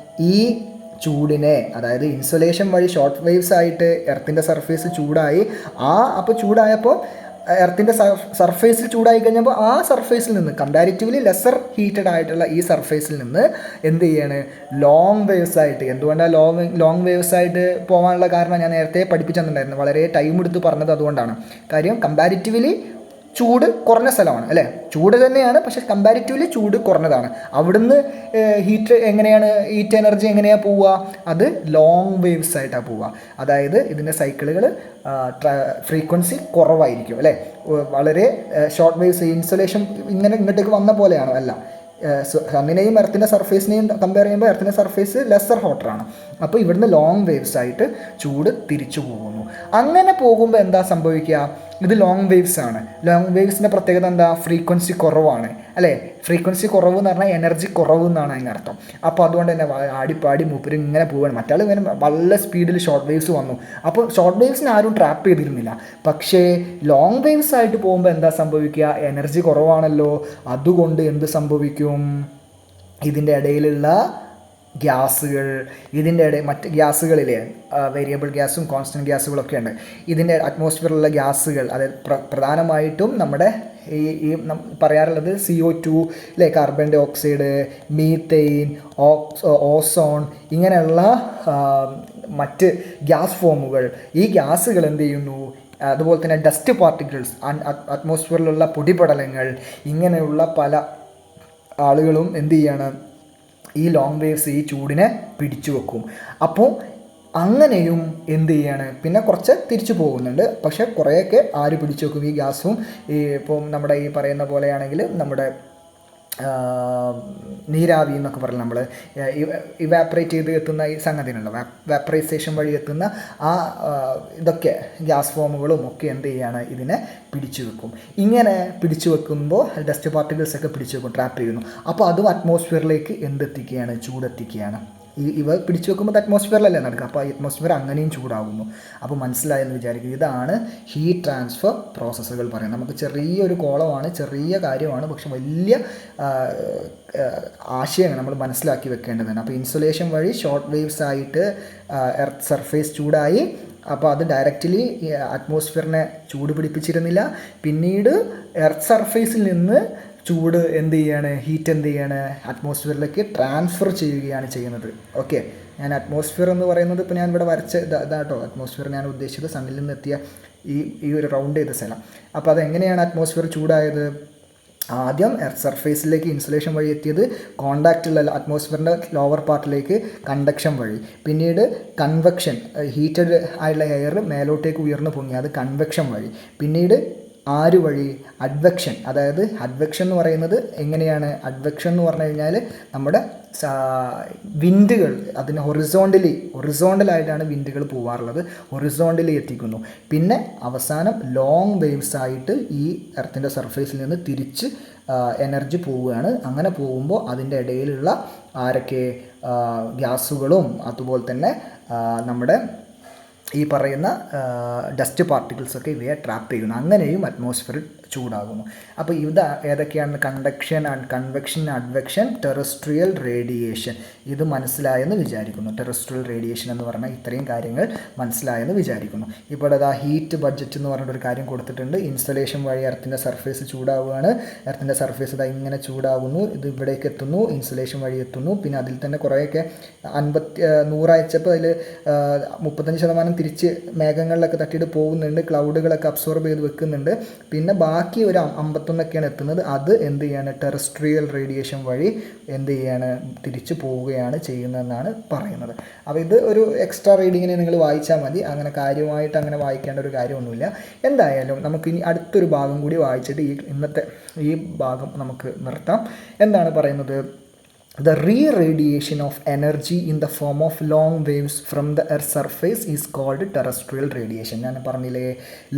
ഈ ചൂടിനെ, അതായത് ഇൻസുലേഷൻ വഴി ഷോർട്ട് വേവ്സ് ആയിട്ട് എർത്തിൻ്റെ സർഫേസ് ചൂടായി. അപ്പോൾ ചൂടായപ്പോൾ എർത്തിൻ്റെ സർഫേസിൽ ചൂടായി കഴിഞ്ഞപ്പോൾ ആ സർഫേസിൽ നിന്ന് കമ്പാരിറ്റീവ്ലി ലെസർ ഹീറ്റഡ് ആയിട്ടുള്ള ഈ സർഫേസിൽ നിന്ന് എന്ത് ചെയ്യാണ്? ലോങ് വേവ്സ് ആയിട്ട്. എന്തുകൊണ്ടാണ് ലോങ് വേവ്സ് ആയിട്ട് പോകാനുള്ള കാരണം ഞാൻ നേരത്തെ പഠിപ്പിച്ചു തന്നിട്ടുണ്ടായിരുന്നു, വളരെ ടൈം എടുത്ത് പറഞ്ഞത് അതുകൊണ്ടാണ്. കാര്യം കമ്പാരിറ്റീവ്ലി ചൂട് കുറഞ്ഞ സ്ഥലമാണ് അല്ലേ, ചൂട് തന്നെയാണ്, പക്ഷേ കമ്പാരിറ്റീവ്ലി ചൂട് കുറഞ്ഞതാണ്. അവിടുന്ന് ഹീറ്റ് എനർജി എങ്ങനെയാണ് പോവുക? അത് ലോങ് വേവ്സ് ആയിട്ടാണ് പോവുക. അതായത് ഇതിൻ്റെ സൈക്കിളുകൾ ഫ്രീക്വൻസി കുറവായിരിക്കും അല്ലേ, വളരെ ഷോർട്ട് വേവ്സ്. ഇൻസുലേഷൻ ഇങ്ങനെ ഇങ്ങോട്ടേക്ക് വന്ന പോലെയാണോ? അല്ല. സണ്ണിനെയും എർത്തിൻ്റെ സർഫേസിനെയും കമ്പയർ ചെയ്യുമ്പോൾ എർത്തിൻ്റെ സർഫേസ് ലെസർ ഹോട്ടറാണ്. അപ്പോൾ ഇവിടുന്ന് ലോങ് വേവ്സ് ആയിട്ട് ചൂട് തിരിച്ചു പോകുന്നു. അങ്ങനെ പോകുമ്പോൾ എന്താ സംഭവിക്കുക? ഇത് ലോങ് വേവ്സ് ആണ്. ലോങ് വേവ്സിൻ്റെ പ്രത്യേകത എന്താ? ഫ്രീക്വൻസി കുറവാണ് അല്ലേ? ഫ്രീക്വൻസി കുറവ് എന്ന് പറഞ്ഞാൽ എനർജി കുറവ് എന്നാണ് അതിനർത്ഥം. അപ്പോൾ അതുകൊണ്ട് തന്നെ ആടിപ്പാടി മൂപ്പര് ഇങ്ങനെ പോവുകയാണ്. മറ്റാൾ ഇങ്ങനെ വളരെ സ്പീഡിൽ ഷോർട്ട് വേവ്സ് വന്നു. അപ്പോൾ ഷോർട്ട് വേവ്സിന് ആരും ട്രാപ്പ് ചെയ്തിരുന്നില്ല. പക്ഷേ ലോങ് വേവ്സ് ആയിട്ട് പോകുമ്പോൾ എന്താ സംഭവിക്കുക? എനർജി കുറവാണല്ലോ. അതുകൊണ്ട് എന്ത് സംഭവിക്കും? ഇതിൻ്റെ ഇടയിലുള്ള ഗ്യാസുകൾ, ഇതിൻ്റെ ഇടയിൽ മറ്റ് ഗ്യാസുകളിലെ വേരിയബിൾ ഗ്യാസും കോൺസ്റ്റൻറ്റ് ഗ്യാസുകളൊക്കെ ഉണ്ട്. ഇതിൻ്റെ അറ്റ്മോസ്ഫിയറിലുള്ള ഗ്യാസുകൾ, അതായത് പ്രധാനമായിട്ടും നമ്മുടെ ഈ പറയാറുള്ളത് CO2 അല്ലേ, carbon dioxide, methane, ozone, ഇങ്ങനെയുള്ള മറ്റ് ഗ്യാസ് ഫോമുകൾ. ഈ ഗ്യാസുകൾ എന്ത് ചെയ്യുന്നു? അതുപോലെ തന്നെ ഡസ്റ്റ് പാർട്ടിക്കിൾസ്, അറ്റ്മോസ്ഫിയറിലുള്ള പൊടിപടലങ്ങൾ, ഇങ്ങനെയുള്ള പല ആളുകളും എന്ത് ചെയ്യാണ്? ഈ ലോങ് വേവ്സ് ഈ ചൂടിനെ പിടിച്ചു വെക്കും. അപ്പോൾ അങ്ങനെയും എന്ത് ചെയ്യാണ്? പിന്നെ കുറച്ച് തിരിച്ചു പോകുന്നുണ്ട്. പക്ഷേ കുറേയൊക്കെ ആര് പിടിച്ചു വെക്കും? ഈ ഗ്യാസും ഈ ഇപ്പം നമ്മുടെ ഈ പറയുന്ന പോലെയാണെങ്കിൽ നമ്മുടെ നീരാവി എന്നൊക്കെ പറഞ്ഞാൽ നമ്മൾ ഇവാപ്പറേറ്റ് ചെയ്ത് എത്തുന്ന ഈ സംഗതികളുണ്ട്, വാപ്പറൈസേഷൻ വഴി എത്തുന്ന ആ ഇതൊക്കെ ഗ്യാസ് ഫോമുകളും ഒക്കെ എന്ത് ചെയ്യാണ്? ഇതിനെ പിടിച്ചു വെക്കും. ഇങ്ങനെ പിടിച്ചു വെക്കുമ്പോൾ ഡസ്റ്റ് പാർട്ടിക്കിൾസൊക്കെ പിടിച്ചു വെക്കും, ട്രാപ്പ് ചെയ്യുന്നു. അപ്പോൾ അതും അറ്റ്മോസ്ഫിയറിലേക്ക് എന്തെത്തിക്കുകയാണ്? ചൂടെത്തിക്കുകയാണ്. ഇവ പിടിച്ചു വെക്കുമ്പോൾ അറ്റ്മോസ്ഫിയറിലല്ലേ നടക്കുക. അപ്പോൾ അറ്റ്മോസ്ഫിയർ അങ്ങനെയും ചൂടാകുന്നു. അപ്പോൾ മനസ്സിലായെന്ന് വിചാരിക്കുക. ഇതാണ് ഹീറ്റ് ട്രാൻസ്ഫർ പ്രോസസ്സുകൾ പറയുന്നത്. നമുക്ക് ചെറിയൊരു കോളമാണ്, ചെറിയ കാര്യമാണ്, പക്ഷെ വലിയ ആശയങ്ങൾ നമ്മൾ മനസ്സിലാക്കി വെക്കേണ്ടതാണ്. അപ്പോൾ ഇൻസുലേഷൻ വഴി ഷോർട്ട് വേവ്സ് ആയിട്ട് എർത്ത് സർഫേസ് ചൂടായി. അപ്പോൾ അത് ഡയറക്റ്റ്ലി അറ്റ്മോസ്ഫിയറിനെ ചൂട് പിടിപ്പിച്ചിരുന്നില്ല. പിന്നീട് എർത്ത് സർഫേസിൽ നിന്ന് ചൂട് എന്ത് ചെയ്യാണ്? ഹീറ്റ് എന്ത് ചെയ്യാണ്? അറ്റ്മോസ്ഫിയറിലേക്ക് ട്രാൻസ്ഫർ ചെയ്യുകയാണ് ചെയ്യുന്നത്. ഓക്കെ, ഞാൻ അറ്റ്മോസ്ഫിയർ എന്ന് പറയുന്നത് ഇപ്പോൾ ഞാൻ ഇവിടെ വരച്ച ഇതാട്ടോ. അറ്റ്മോസ്ഫിയർ ഞാൻ ഉദ്ദേശിച്ചത് സണ്ണിൽ നിന്ന് എത്തിയ ഈ ഒരു റൗണ്ട് ചെയ്ത സ്ഥലം. അപ്പോൾ അതെങ്ങനെയാണ് അറ്റ്മോസ്ഫിയർ ചൂടായത്? ആദ്യം എർത്ത് സർഫേസിലേക്ക് ഇൻസുലേഷൻ വഴി എത്തിയത് കോണ്ടാക്റ്റുള്ള അറ്റ്മോസ്ഫിയറിൻ്റെ ലോവർ പാർട്ടിലേക്ക് കണ്ടക്ഷൻ വഴി. പിന്നീട് കൺവെക്ഷൻ, ഹീറ്റഡ് ആയിട്ടുള്ള എയർ മേലോട്ടേക്ക് ഉയർന്നു പൊങ്ങി, അത് കൺവെക്ഷൻ വഴി. പിന്നീട് ആര് വഴി? അഡ്വെക്ഷൻ. അതായത് അഡ്വെക്ഷൻ എന്ന് പറയുന്നത് എങ്ങനെയാണ്? അഡ്വെക്ഷൻ എന്ന് പറഞ്ഞു കഴിഞ്ഞാൽ നമ്മുടെ വിൻഡുകൾ അതിന് ഹൊറിസോണ്ടലായിട്ടാണ് വിൻഡുകൾ പോവാറുള്ളത്, ഹൊറിസോണ്ടലി എത്തിക്കുന്നു. പിന്നെ അവസാനം ലോങ് വേവ്സ് ആയിട്ട് ഈ എർത്തിൻ്റെ സർഫേസിൽ നിന്ന് തിരിച്ച് എനർജി പോവുകയാണ്. അങ്ങനെ പോകുമ്പോൾ അതിൻ്റെ ഇടയിലുള്ള ആരൊക്കെ? ഗ്യാസുകളും അതുപോലെ തന്നെ നമ്മുടെ ഈ പറയുന്ന ഡസ്റ്റ് പാർട്ടിക്കിൾസൊക്കെ ഇവയെ ട്രാപ്പ് ചെയ്യുന്നു. അങ്ങനെയും അറ്റ്മോസ്ഫിയർ ചൂടാകുന്നു. അപ്പോൾ ഇത് ഏതൊക്കെയാണ്? Conduction, convection, advection, terrestrial radiation. ഇത് മനസ്സിലായെന്ന് വിചാരിക്കുന്നു. ടെറസ്ട്രിയൽ റേഡിയേഷൻ എന്ന് പറഞ്ഞാൽ ഇത്രയും കാര്യങ്ങൾ മനസ്സിലായെന്ന് വിചാരിക്കുന്നു. ഇപ്പോൾ അതാ ഹീറ്റ് ബഡ്ജറ്റ് എന്ന് പറഞ്ഞൊരു കാര്യം കൊടുത്തിട്ടുണ്ട്. ഇൻസ്റ്റലേഷൻ വഴി എർത്തിൻ്റെ സർഫേസ് ചൂടാവുകയാണ്. എർത്തിൻ്റെ സർഫേസ് ഇതാ ഇങ്ങനെ ചൂടാകുന്നു, ഇത് ഇവിടേക്ക് എത്തുന്നു, ഇൻസ്റ്റലേഷൻ വഴി എത്തുന്നു. പിന്നെ അതിൽ തന്നെ കുറേയൊക്കെ 100 അയച്ചപ്പോൾ അതിൽ 35% തിരിച്ച് മേഘങ്ങളിലൊക്കെ തട്ടിയിട്ട് പോകുന്നുണ്ട്, ക്ലൗഡുകളൊക്കെ അബ്സോർബ് ചെയ്ത് വെക്കുന്നുണ്ട്. പിന്നെ ബാക്കി ഒരു 51 എത്തുന്നത്. അത് എന്ത് ചെയ്യാണ്? ടെറസ്ട്രിയൽ റേഡിയേഷൻ വഴി എന്ത് ചെയ്യാണ്? തിരിച്ചു പോവുകയാണ് ചെയ്യുന്നതെന്നാണ് പറയുന്നത്. അപ്പോൾ ഇത് ഒരു എക്സ്ട്രാ റീഡിങ്ങിനെ നിങ്ങൾ വായിച്ചാൽ മതി. അങ്ങനെ കാര്യമായിട്ട് അങ്ങനെ വായിക്കേണ്ട ഒരു കാര്യമൊന്നുമില്ല. എന്തായാലും നമുക്കിനി അടുത്തൊരു ഭാഗം കൂടി വായിച്ചിട്ട് ഇന്നത്തെ ഈ ഭാഗം നമുക്ക് നിർത്താം. എന്താണ് പറയുന്നത്? The re-radiation of energy in the form of long waves from the earth's surface is called terrestrial radiation. ഞാൻ പറഞ്ഞില്ലേ,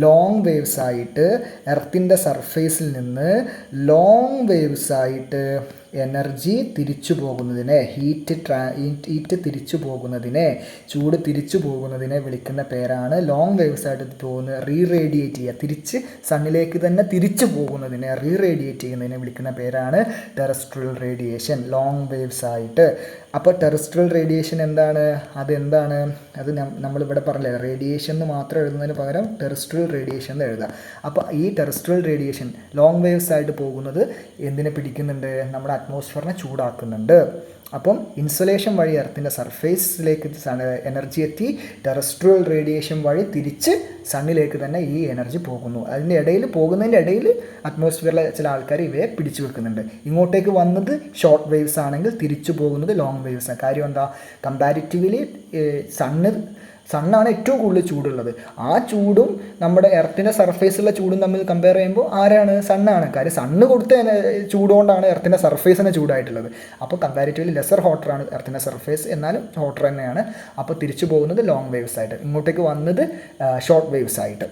ലോങ് വേവ്സ് ആയിട്ട് എർത്തിൻ്റെ സർഫേസിൽ നിന്ന് ലോങ് വേവ്സ് ആയിട്ട് എനർജി തിരിച്ചു പോകുന്നതിനെ, ഹീറ്റ് തിരിച്ചു പോകുന്നതിനെ, ചൂട് തിരിച്ചു പോകുന്നതിനെ വിളിക്കുന്ന പേരാണ് ലോങ് വേവ്സ് ആയിട്ട് പോകുന്നത്. റീറേഡിയേറ്റ് ചെയ്യുക, തിരിച്ച് സണ്ണിലേക്ക് തന്നെ തിരിച്ചു പോകുന്നതിനെ, റീറേഡിയേറ്റ് ചെയ്യുന്നതിനെ വിളിക്കുന്ന പേരാണ് ടെറസ്ട്രിയൽ റേഡിയേഷൻ, ലോങ് വേവ്സ് ആയിട്ട്. അപ്പോൾ ടെറസ്ട്രിയൽ റേഡിയേഷൻ എന്താണ്? അതെന്താണ്? അത് നമ്മളിവിടെ പറഞ്ഞില്ലേ, റേഡിയേഷൻ എന്ന് മാത്രം എഴുതുന്നതിന് പകരം ടെറസ്ട്രിയൽ റേഡിയേഷൻ എന്ന് എഴുതാം. അപ്പോൾ ഈ ടെറസ്ട്രിയൽ റേഡിയേഷൻ ലോങ് വേവ്സ് ആയിട്ട് പോകുന്നത് എന്തിനെ പിടിക്കുന്നുണ്ട്? നമ്മുടെ അറ്റ്മോസ്ഫിയറിനെ ചൂടാക്കുന്നുണ്ട്. അപ്പം ഇൻസുലേഷൻ വഴി എർത്തിൻ്റെ സർഫേസിലേക്ക് എനർജി എത്തി, ടെറസ്ട്രിയൽ റേഡിയേഷൻ വഴി തിരിച്ച് സണ്ണിലേക്ക് തന്നെ ഈ എനർജി പോകുന്നു. പോകുന്നതിൻ്റെ ഇടയിൽ അറ്റ്മോസ്ഫിയറിലെ ചില ആൾക്കാർ ഇവയെ പിടിച്ചു വെക്കുന്നുണ്ട്. ഇങ്ങോട്ടേക്ക് വന്നത് ഷോർട്ട് വേവ്സ് ആണെങ്കിൽ തിരിച്ചു പോകുന്നത് ലോങ് വേവ്സ്. കാര്യം എന്താ? കമ്പാരിറ്റീവ്ലി സണ്ണാണ് ഏറ്റവും കൂടുതൽ ചൂടുള്ളത്. ആ ചൂടും നമ്മുടെ എർത്തിൻ്റെ സർഫേസുള്ള ചൂടും തമ്മിൽ കമ്പയർ ചെയ്യുമ്പോൾ ആരാണ്? സണ്ണാണ്. കാര്യം സണ്ണ് കൊടുത്ത ചൂടുകൊണ്ടാണ് എർത്തിൻ്റെ സർഫേസിനെ ചൂടായിട്ടുള്ളത്. അപ്പോൾ കമ്പാരിറ്റീവ്ലി ലെസർ ഹോട്ടറാണ് എർത്തിൻ്റെ സർഫേസ്, എന്നാലും ഹോട്ടർ തന്നെയാണ്. അപ്പോൾ തിരിച്ചു പോകുന്നത് ലോങ് വേവ്സ് ആയിട്ട്, ഇങ്ങോട്ടേക്ക് വന്നത് ഷോർട്ട് വേവ്സ് ആയിട്ട്.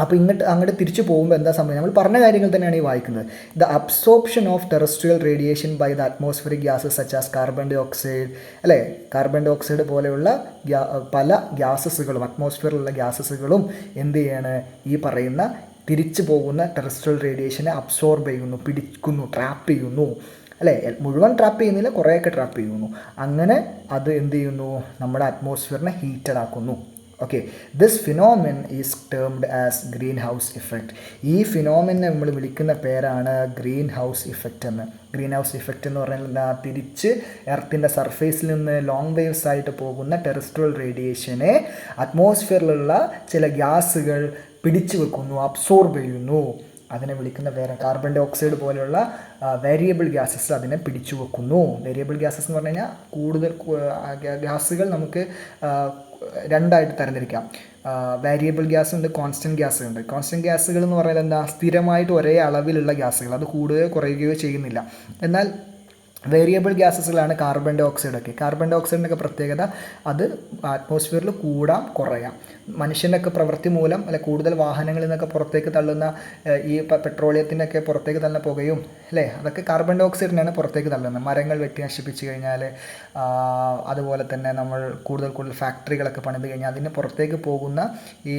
അപ്പോൾ അങ്ങോട്ട് തിരിച്ചു പോകുമ്പോൾ എന്താ സംഭവം, നമ്മൾ പറഞ്ഞ കാര്യങ്ങൾ തന്നെയാണ് ഈ വായിക്കുന്നത്. The absorption of terrestrial radiation by the atmospheric gases such as carbon dioxide, അല്ലേ, കാർബൺ ഡൈ ഓക്സൈഡ് പോലെയുള്ള പല ഗ്യാസസുകളും അറ്റ്മോസ്ഫിയറിലുള്ള ഗ്യാസസുകളും എന്ത് ചെയ്യാണ്, ഈ പറയുന്ന തിരിച്ചു പോകുന്ന ടെറസ്ട്രിയൽ റേഡിയേഷനെ അബ്സോർബ് ചെയ്യുന്നു, പിടിക്കുന്നു, ട്രാപ്പ് ചെയ്യുന്നു, അല്ലേ. മുഴുവൻ ട്രാപ്പ് ചെയ്യുന്നില്ല, കുറേയൊക്കെ ട്രാപ്പ് ചെയ്യുന്നു. അങ്ങനെ അത് എന്ത് ചെയ്യുന്നു, നമ്മുടെ അറ്റ്മോസ്ഫിയറിനെ ഹീറ്റഡ് ആക്കുന്നു. Okay, this ഫിനോമിൻ is termed as green house effect. ഈ ഫിനോമിനെ നമ്മൾ വിളിക്കുന്ന പേരാണ് ഗ്രീൻ ഹൗസ് ഇഫക്റ്റ് എന്ന്. ഗ്രീൻ ഹൗസ് ഇഫക്റ്റ് എന്ന് പറഞ്ഞാൽ എന്താ, തിരിച്ച് എർത്തിൻ്റെ സർഫേസിൽ നിന്ന് ലോങ് വേവ്സ് ആയിട്ട് പോകുന്ന ടെറസ്ട്രിയൽ റേഡിയേഷനെ അറ്റ്മോസ്ഫിയറിലുള്ള ചില ഗ്യാസുകൾ പിടിച്ചു വെക്കുന്നു, അബ്സോർബ് ചെയ്യുന്നു. അതിനെ വിളിക്കുന്ന പേര് കാർബൺ ഡൈ ഓക്സൈഡ് പോലെയുള്ള വേരിയബിൾ ഗ്യാസസ് അതിനെ പിടിച്ചു വെക്കുന്നു. വേരിയബിൾ ഗ്യാസസ് എന്ന് പറഞ്ഞു കഴിഞ്ഞാൽ കൂടുതൽ ഗ്യാസുകൾ നമുക്ക് രണ്ടായിട്ട് തരംതിരിക്കാം. വേരിയബിൾ ഗ്യാസ് ഉണ്ട്, കോൺസ്റ്റൻറ്റ് ഗ്യാസ് ഉണ്ട്. കോൺസ്റ്റൻറ്റ് ഗ്യാസുകൾ എന്ന് പറഞ്ഞാൽ എന്താ, സ്ഥിരമായിട്ട് ഒരേ അളവിലുള്ള ഗ്യാസുകൾ, അത് കൂടുകയോ കുറയുകയോ ചെയ്യുന്നില്ല. എന്നാൽ വേരിയബിൾ ഗ്യാസസുകളാണ് കാർബൺ ഡൈ ഓക്സൈഡൊക്കെ. കാർബൺ ഡൈ ഓക്സൈഡിൻ്റെയൊക്കെ പ്രത്യേകത അത് അറ്റ്മോസ്ഫിയറിൽ കൂടാം കുറയാം. മനുഷ്യൻ്റെയൊക്കെ പ്രവൃത്തി മൂലം, അല്ലെ, കൂടുതൽ വാഹനങ്ങളിൽ നിന്നൊക്കെ പുറത്തേക്ക് തള്ളുന്ന ഈ പെട്രോളിയത്തിൻ്റെയൊക്കെ പുറത്തേക്ക് തള്ളുന്ന പുകയും, അല്ലേ, അതൊക്കെ കാർബൺ ഡൈ ഓക്സൈഡിനാണ് പുറത്തേക്ക് തള്ളുന്നത്. മരങ്ങൾ വെട്ടി നശിപ്പിച്ച് കഴിഞ്ഞാൽ, അതുപോലെ തന്നെ നമ്മൾ കൂടുതൽ ഫാക്ടറികളൊക്കെ പണിത് കഴിഞ്ഞാൽ അതിന് പുറത്തേക്ക് പോകുന്ന ഈ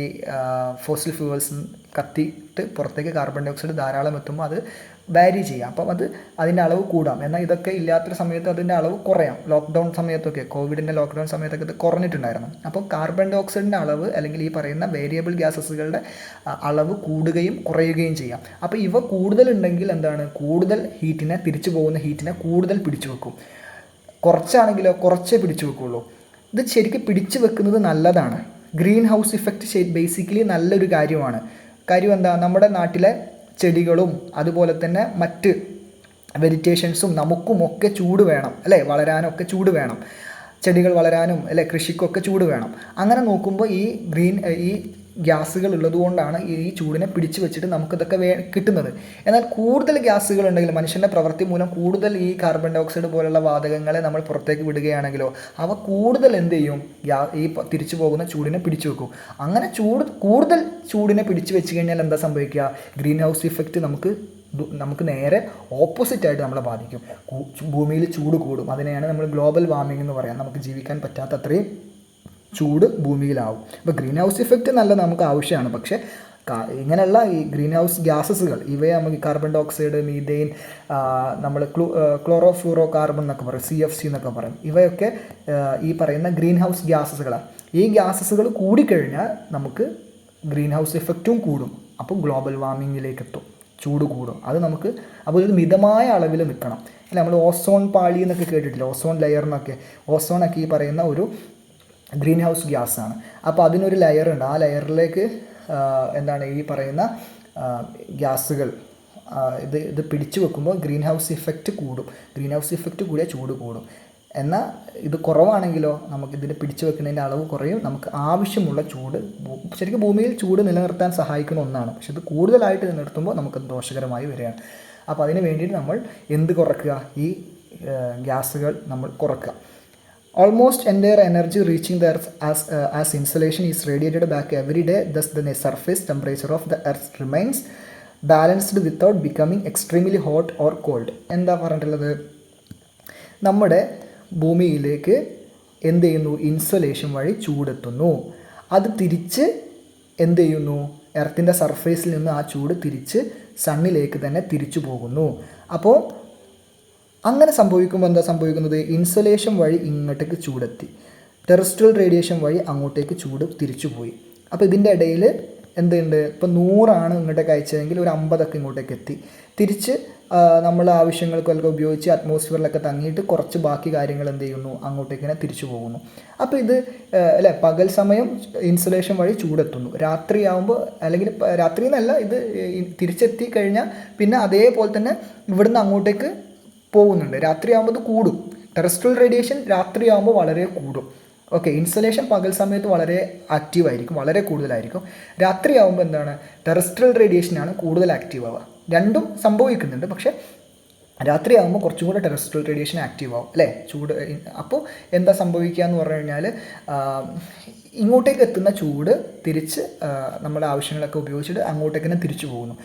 ഫോസിൽ ഫ്യൂവൽസ് കത്തിയിട്ട് പുറത്തേക്ക് കാർബൺ ഡൈ ഓക്സൈഡ് ധാരാളം എത്തുമ്പോൾ അത് വാരി ചെയ്യാം. അപ്പം അതിൻ്റെ അളവ് കൂടാം. എന്നാൽ ഇതൊക്കെ ഇല്ലാത്തൊരു സമയത്ത് അതിൻ്റെ അളവ് കുറയാം. ലോക്ക്ഡൗൺ സമയത്തൊക്കെ, കോവിഡിൻ്റെ ലോക്ക്ഡൗൺ സമയത്തൊക്കെ ഇത് കുറഞ്ഞിട്ടുണ്ടായിരുന്നു. അപ്പോൾ കാർബൺ ഡൈ ഓക്സൈഡിൻ്റെ അളവ്, അല്ലെങ്കിൽ ഈ പറയുന്ന വേരിയബിൾ ഗ്യാസസുകളുടെ അളവ് കൂടുകയും കുറയുകയും ചെയ്യാം. അപ്പോൾ ഇവ കൂടുതലുണ്ടെങ്കിൽ എന്താണ്, കൂടുതൽ ഹീറ്റിനെ, തിരിച്ചു പോകുന്ന ഹീറ്റിനെ കൂടുതൽ പിടിച്ചു വെക്കും. കുറച്ചാണെങ്കിലോ കുറച്ചേ പിടിച്ചു വെക്കുള്ളൂ. ഇത് ശരിക്കും പിടിച്ചു വെക്കുന്നത് നല്ലതാണ്. ഗ്രീൻ ഹൗസ് ഇഫക്റ്റ് ബേസിക്കലി നല്ലൊരു കാര്യമാണ്. കാര്യം എന്താ, നമ്മുടെ നാട്ടിലെ ചെടികളും അതുപോലെ തന്നെ മറ്റ് വെജിറ്റേഷൻസും നമുക്കുമൊക്കെ ചൂട് വേണം, അല്ലേ, വളരാനൊക്കെ ചൂട് വേണം. ചെടികൾ വളരാനും, അല്ലേ, കൃഷിക്കൊക്കെ ചൂട് വേണം. അങ്ങനെ നോക്കുമ്പോൾ ഈ ഗ്യാസുകൾ ഉള്ളതുകൊണ്ടാണ് ഈ ചൂടിനെ പിടിച്ചു വെച്ചിട്ട് നമുക്കിതൊക്കെ കിട്ടുന്നത്. എന്നാൽ കൂടുതൽ ഗ്യാസുകൾ ഉണ്ടെങ്കിൽ, മനുഷ്യൻ്റെ പ്രവൃത്തി മൂലം കൂടുതൽ ഈ കാർബൺ ഡൈ ഓക്സൈഡ് പോലുള്ള വാതകങ്ങളെ നമ്മൾ പുറത്തേക്ക് വിടുകയാണെങ്കിലോ അവ കൂടുതൽ എന്ത് ചെയ്യും, ഈ തിരിച്ചു പോകുന്ന ചൂടിനെ പിടിച്ചു വെക്കും. അങ്ങനെ കൂടുതൽ ചൂടിനെ പിടിച്ചു വെച്ച് കഴിഞ്ഞാൽ എന്താ സംഭവിക്കുക, ഗ്രീൻ ഹൗസ് ഇഫക്റ്റ് നമുക്ക് നേരെ ഓപ്പോസിറ്റായിട്ട് നമ്മളെ ബാധിക്കും. ഭൂമിയിൽ ചൂട് കൂടും. അതിനെയാണ് നമ്മൾ ഗ്ലോബൽ വാർമിംഗ് എന്ന് പറയാം. നമുക്ക് ജീവിക്കാൻ പറ്റാത്ത അത്രയും ചൂട് ഭൂമിയിലാവും. അപ്പോൾ ഗ്രീൻ ഹൗസ് ഇഫക്റ്റ് നല്ല നമുക്ക് ആവശ്യമാണ്. പക്ഷേ ഇങ്ങനെയുള്ള ഈ ഗ്രീൻ ഹൗസ് ഗ്യാസസുകൾ, ഇവയെ നമുക്ക് കാർബൺ ഡൈ ഓക്സൈഡ്, മീഥെയിൻ, നമ്മൾ ക്ലോറോഫ്ലൂറോ കാർബൺ എന്നൊക്കെ പറയും, CFC എന്നൊക്കെ പറയും. ഇവയൊക്കെ ഈ പറയുന്ന ഗ്രീൻ ഹൗസ് ഗ്യാസസുകളാണ്. ഈ ഗ്യാസസുകൾ കൂടിക്കഴിഞ്ഞാൽ നമുക്ക് ഗ്രീൻ ഹൗസ് ഇഫക്റ്റും കൂടും. അപ്പോൾ ഗ്ലോബൽ വാർമിങ്ങിലേക്ക് എത്തും, ചൂട് കൂടും. അപ്പോൾ ഇത് മിതമായ അളവിൽ നിൽക്കണം. അല്ല, നമ്മൾ ഓസോൺ പാളി എന്നൊക്കെ കേട്ടിട്ടില്ല, ഓസോൺ ലെയർ എന്നൊക്കെ. ഓസോണൊക്കെ ഈ പറയുന്ന ഒരു ഗ്രീൻ ഹൗസ് ഗ്യാസാണ്. അപ്പോൾ അതിനൊരു ലെയറുണ്ട്. ആ ലെയറിലേക്ക് എന്താണ് ഈ പറയുന്ന ഗ്യാസുകൾ ഇത് പിടിച്ചു വെക്കുമ്പോൾ ഗ്രീൻ ഹൗസ് ഇഫക്റ്റ് കൂടും. ഗ്രീൻ ഹൗസ് ഇഫക്റ്റ് കൂടിയാൽ ചൂട് കൂടും. എന്നാൽ ഇത് കുറവാണെങ്കിലോ നമുക്കിതിനെ പിടിച്ചു വെക്കുന്നതിൻ്റെ അളവ് കുറയും. നമുക്ക് ആവശ്യമുള്ള ചൂട്, ശരിക്കും ഭൂമിയിൽ ചൂട് നിലനിർത്താൻ സഹായിക്കുന്ന ഒന്നാണ്. പക്ഷെ ഇത് കൂടുതലായിട്ട് നിലനിർത്തുമ്പോൾ നമുക്കത് ദോഷകരമായി വരികയാണ്. അപ്പോൾ അതിന് വേണ്ടിയിട്ട് നമ്മൾ എന്ത് കുറയ്ക്കുക, ഈ ഗ്യാസുകൾ നമ്മൾ കുറയ്ക്കുക. Almost entire energy reaching the earth as insolation is radiated back every day. Thus the surface temperature of the earth remains balanced without becoming extremely hot or cold. എന്താ പറഞ്ഞിട്ടുള്ളത്, നമ്മുടെ ഭൂമിയിലേക്ക് എന്ത് ചെയ്യുന്നു, ഇൻസൊലേഷൻ വഴി ചൂടെത്തുന്നു. അത് തിരിച്ച് എന്ത് ചെയ്യുന്നു, എർത്തിൻ്റെ സർഫേസിൽ നിന്ന് ആ ചൂട് തിരിച്ച് സണ്ണിലേക്ക് തന്നെ തിരിച്ചു പോകുന്നു. അപ്പോൾ അങ്ങനെ സംഭവിക്കുമ്പോൾ എന്താ സംഭവിക്കുന്നത്, ഇൻസുലേഷൻ വഴി ഇങ്ങോട്ടേക്ക് ചൂടെത്തി, ടെറസ്ട്രിയൽ റേഡിയേഷൻ വഴി അങ്ങോട്ടേക്ക് ചൂട് തിരിച്ചു പോയി. അപ്പോൾ ഇതിൻ്റെ ഇടയിൽ എന്തുണ്ട്, ഇപ്പോൾ 100 ഇങ്ങോട്ടേക്ക് അയച്ചതെങ്കിൽ ഒരു 50 ഇങ്ങോട്ടേക്ക് എത്തി. തിരിച്ച് നമ്മൾ ആവശ്യങ്ങൾക്കൊക്കെ ഉപയോഗിച്ച് അറ്റ്മോസ്ഫിയറിലൊക്കെ തങ്ങിയിട്ട് കുറച്ച് ബാക്കി കാര്യങ്ങൾ എന്ത് ചെയ്യുന്നു, അങ്ങോട്ടേക്ക് തന്നെ തിരിച്ചു പോകുന്നു. അപ്പോൾ ഇത് അല്ലേ, പകൽ സമയം ഇൻസുലേഷൻ വഴി ചൂടെത്തുന്നു. രാത്രിയാകുമ്പോൾ, അല്ലെങ്കിൽ രാത്രി എന്നല്ല, ഇത് തിരിച്ചെത്തി കഴിഞ്ഞാൽ പിന്നെ അതേപോലെ തന്നെ ഇവിടുന്ന് അങ്ങോട്ടേക്ക് പോകുന്നുണ്ട്. രാത്രിയാകുമ്പോൾ ഇത് കൂടും. ടെറസ്ട്രിയൽ റേഡിയേഷൻ രാത്രിയാകുമ്പോൾ വളരെ കൂടും. ഓക്കെ, ഇൻസൊലേഷൻ പകൽ സമയത്ത് വളരെ ആക്റ്റീവായിരിക്കും, വളരെ കൂടുതലായിരിക്കും. രാത്രിയാകുമ്പോൾ എന്താണ്, ടെറസ്ട്രിയൽ റേഡിയേഷനാണ് കൂടുതൽ ആക്റ്റീവ് ആവുക. രണ്ടും സംഭവിക്കുന്നുണ്ട്. പക്ഷേ രാത്രിയാകുമ്പോൾ കുറച്ചും കൂടെ ടെറസ്ട്രിയൽ റേഡിയേഷൻ ആക്റ്റീവ് ആവും, അല്ലേ, ചൂട്. അപ്പോൾ എന്താ സംഭവിക്കുക എന്ന് പറഞ്ഞു കഴിഞ്ഞാൽ, ഇങ്ങോട്ടേക്ക് എത്തുന്ന ചൂട് തിരിച്ച് നമ്മുടെ ആവശ്യങ്ങളൊക്കെ ഉപയോഗിച്ചിട്ട് അങ്ങോട്ടേക്ക് തന്നെ തിരിച്ചു പോകുന്നു.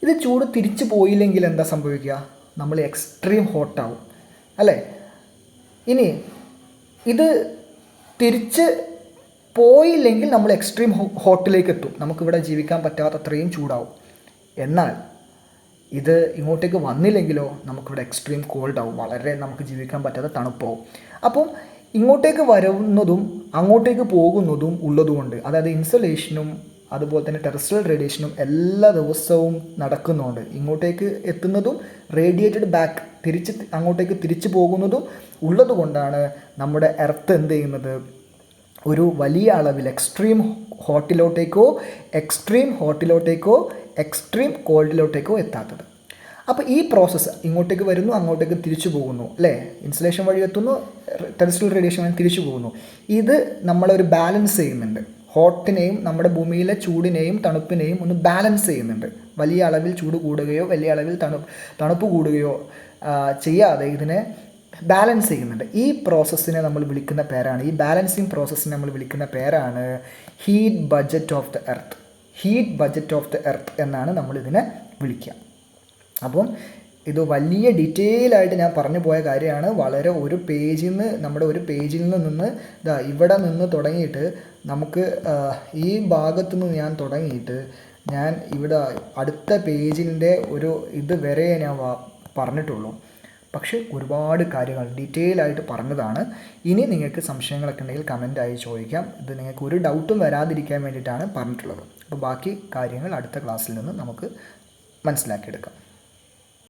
ഇത് ചൂട് തിരിച്ചു പോയില്ലെങ്കിൽ എന്താ സംഭവിക്കുക? നമ്മൾ എക്സ്ട്രീം ഹോട്ടാവും അല്ലേ? ഇനി ഇത് തിരിച്ച് പോയില്ലെങ്കിൽ നമ്മൾ എക്സ്ട്രീം ഹോട്ടിലേക്ക് എത്തും, നമുക്കിവിടെ ജീവിക്കാൻ പറ്റാത്തത്രയും ചൂടാവും. എന്നാൽ ഇത് ഇങ്ങോട്ടേക്ക് വന്നില്ലെങ്കിലോ നമുക്കിവിടെ എക്സ്ട്രീം കോൾഡ് ആവും, വളരെ നമുക്ക് ജീവിക്കാൻ പറ്റാത്ത തണുപ്പാവും. അപ്പം ഇങ്ങോട്ടേക്ക് വരുന്നതും അങ്ങോട്ടേക്ക് പോകുന്നതും ഉള്ളതുകൊണ്ട്, അതായത് ഇൻസുലേഷനും അതുപോലെ തന്നെ ടെറസ്ട്രിയൽ റേഡിയേഷനും എല്ലാ ദിവസവും നടക്കുന്നുണ്ട്. ഇങ്ങോട്ടേക്ക് എത്തുന്നതും റേഡിയേറ്റഡ് ബാക്ക് അങ്ങോട്ടേക്ക് തിരിച്ചു പോകുന്നതും ഉള്ളത് കൊണ്ടാണ് നമ്മുടെ എർത്ത് എന്ത് ചെയ്യുന്നത്? ഒരു വലിയ അളവിൽ എക്സ്ട്രീം ഹോട്ടിലോട്ടേക്കോ എക്സ്ട്രീം കോൾഡിലോട്ടേക്കോ എത്താത്തത്. അപ്പോൾ ഈ പ്രോസസ്സ് ഇങ്ങോട്ടേക്ക് വരുന്നു, അങ്ങോട്ടേക്ക് തിരിച്ചു പോകുന്നു അല്ലേ? ഇൻസുലേഷൻ വഴി എത്തുന്നു, ടെറസ്ട്രിയൽ റേഡിയേഷൻ വഴി തിരിച്ചു പോകുന്നു. ഇത് നമ്മളൊരു ബാലൻസ് ചെയ്യുന്നുണ്ട്. ഹോട്ടിനെയും നമ്മുടെ ഭൂമിയിലെ ചൂടിനെയും തണുപ്പിനെയും ഒന്ന് ബാലൻസ് ചെയ്യുന്നുണ്ട്. വലിയ അളവിൽ ചൂട് കൂടുകയോ വലിയ അളവിൽ തണുപ്പ് കൂടുകയോ ചെയ്യാതെ ഇതിനെ ബാലൻസ് ചെയ്യുന്നുണ്ട്. ഈ പ്രോസസ്സിനെ നമ്മൾ വിളിക്കുന്ന പേരാണ്, ഈ ബാലൻസിങ് പ്രോസസ്സിനെ നമ്മൾ വിളിക്കുന്ന പേരാണ് heat budget of the earth എന്നാണ് നമ്മളിതിനെ വിളിക്കുക. അപ്പം ഇത് വലിയ ഡീറ്റെയിൽ ആയിട്ട് ഞാൻ പറഞ്ഞു പോയ കാര്യമാണ്. വളരെ ഒരു പേജിൽ നിന്ന് ഇവിടെ നിന്ന് തുടങ്ങിയിട്ട് നമുക്ക് ഈ ഭാഗത്തു നിന്ന് ഞാൻ തുടങ്ങിയിട്ട് ഞാൻ ഇവിടെ അടുത്ത പേജിൻ്റെ ഒരു ഇത് വരെ ഞാൻ പറഞ്ഞിട്ടുള്ളൂ. പക്ഷേ ഒരുപാട് കാര്യങ്ങൾ ഡീറ്റെയിൽ ആയിട്ട് പറഞ്ഞതാണ്. ഇനി നിങ്ങൾക്ക് സംശയങ്ങളൊക്കെ ഉണ്ടെങ്കിൽ കമൻ്റായി ചോദിക്കാം. ഇത് നിങ്ങൾക്ക് ഒരു ഡൗട്ടും വരാതിരിക്കാൻ വേണ്ടിയിട്ടാണ് പറഞ്ഞിട്ടുള്ളത്. അപ്പോൾ ബാക്കി കാര്യങ്ങൾ അടുത്ത ക്ലാസ്സിൽ നിന്ന് നമുക്ക് മനസ്സിലാക്കിയെടുക്കാം.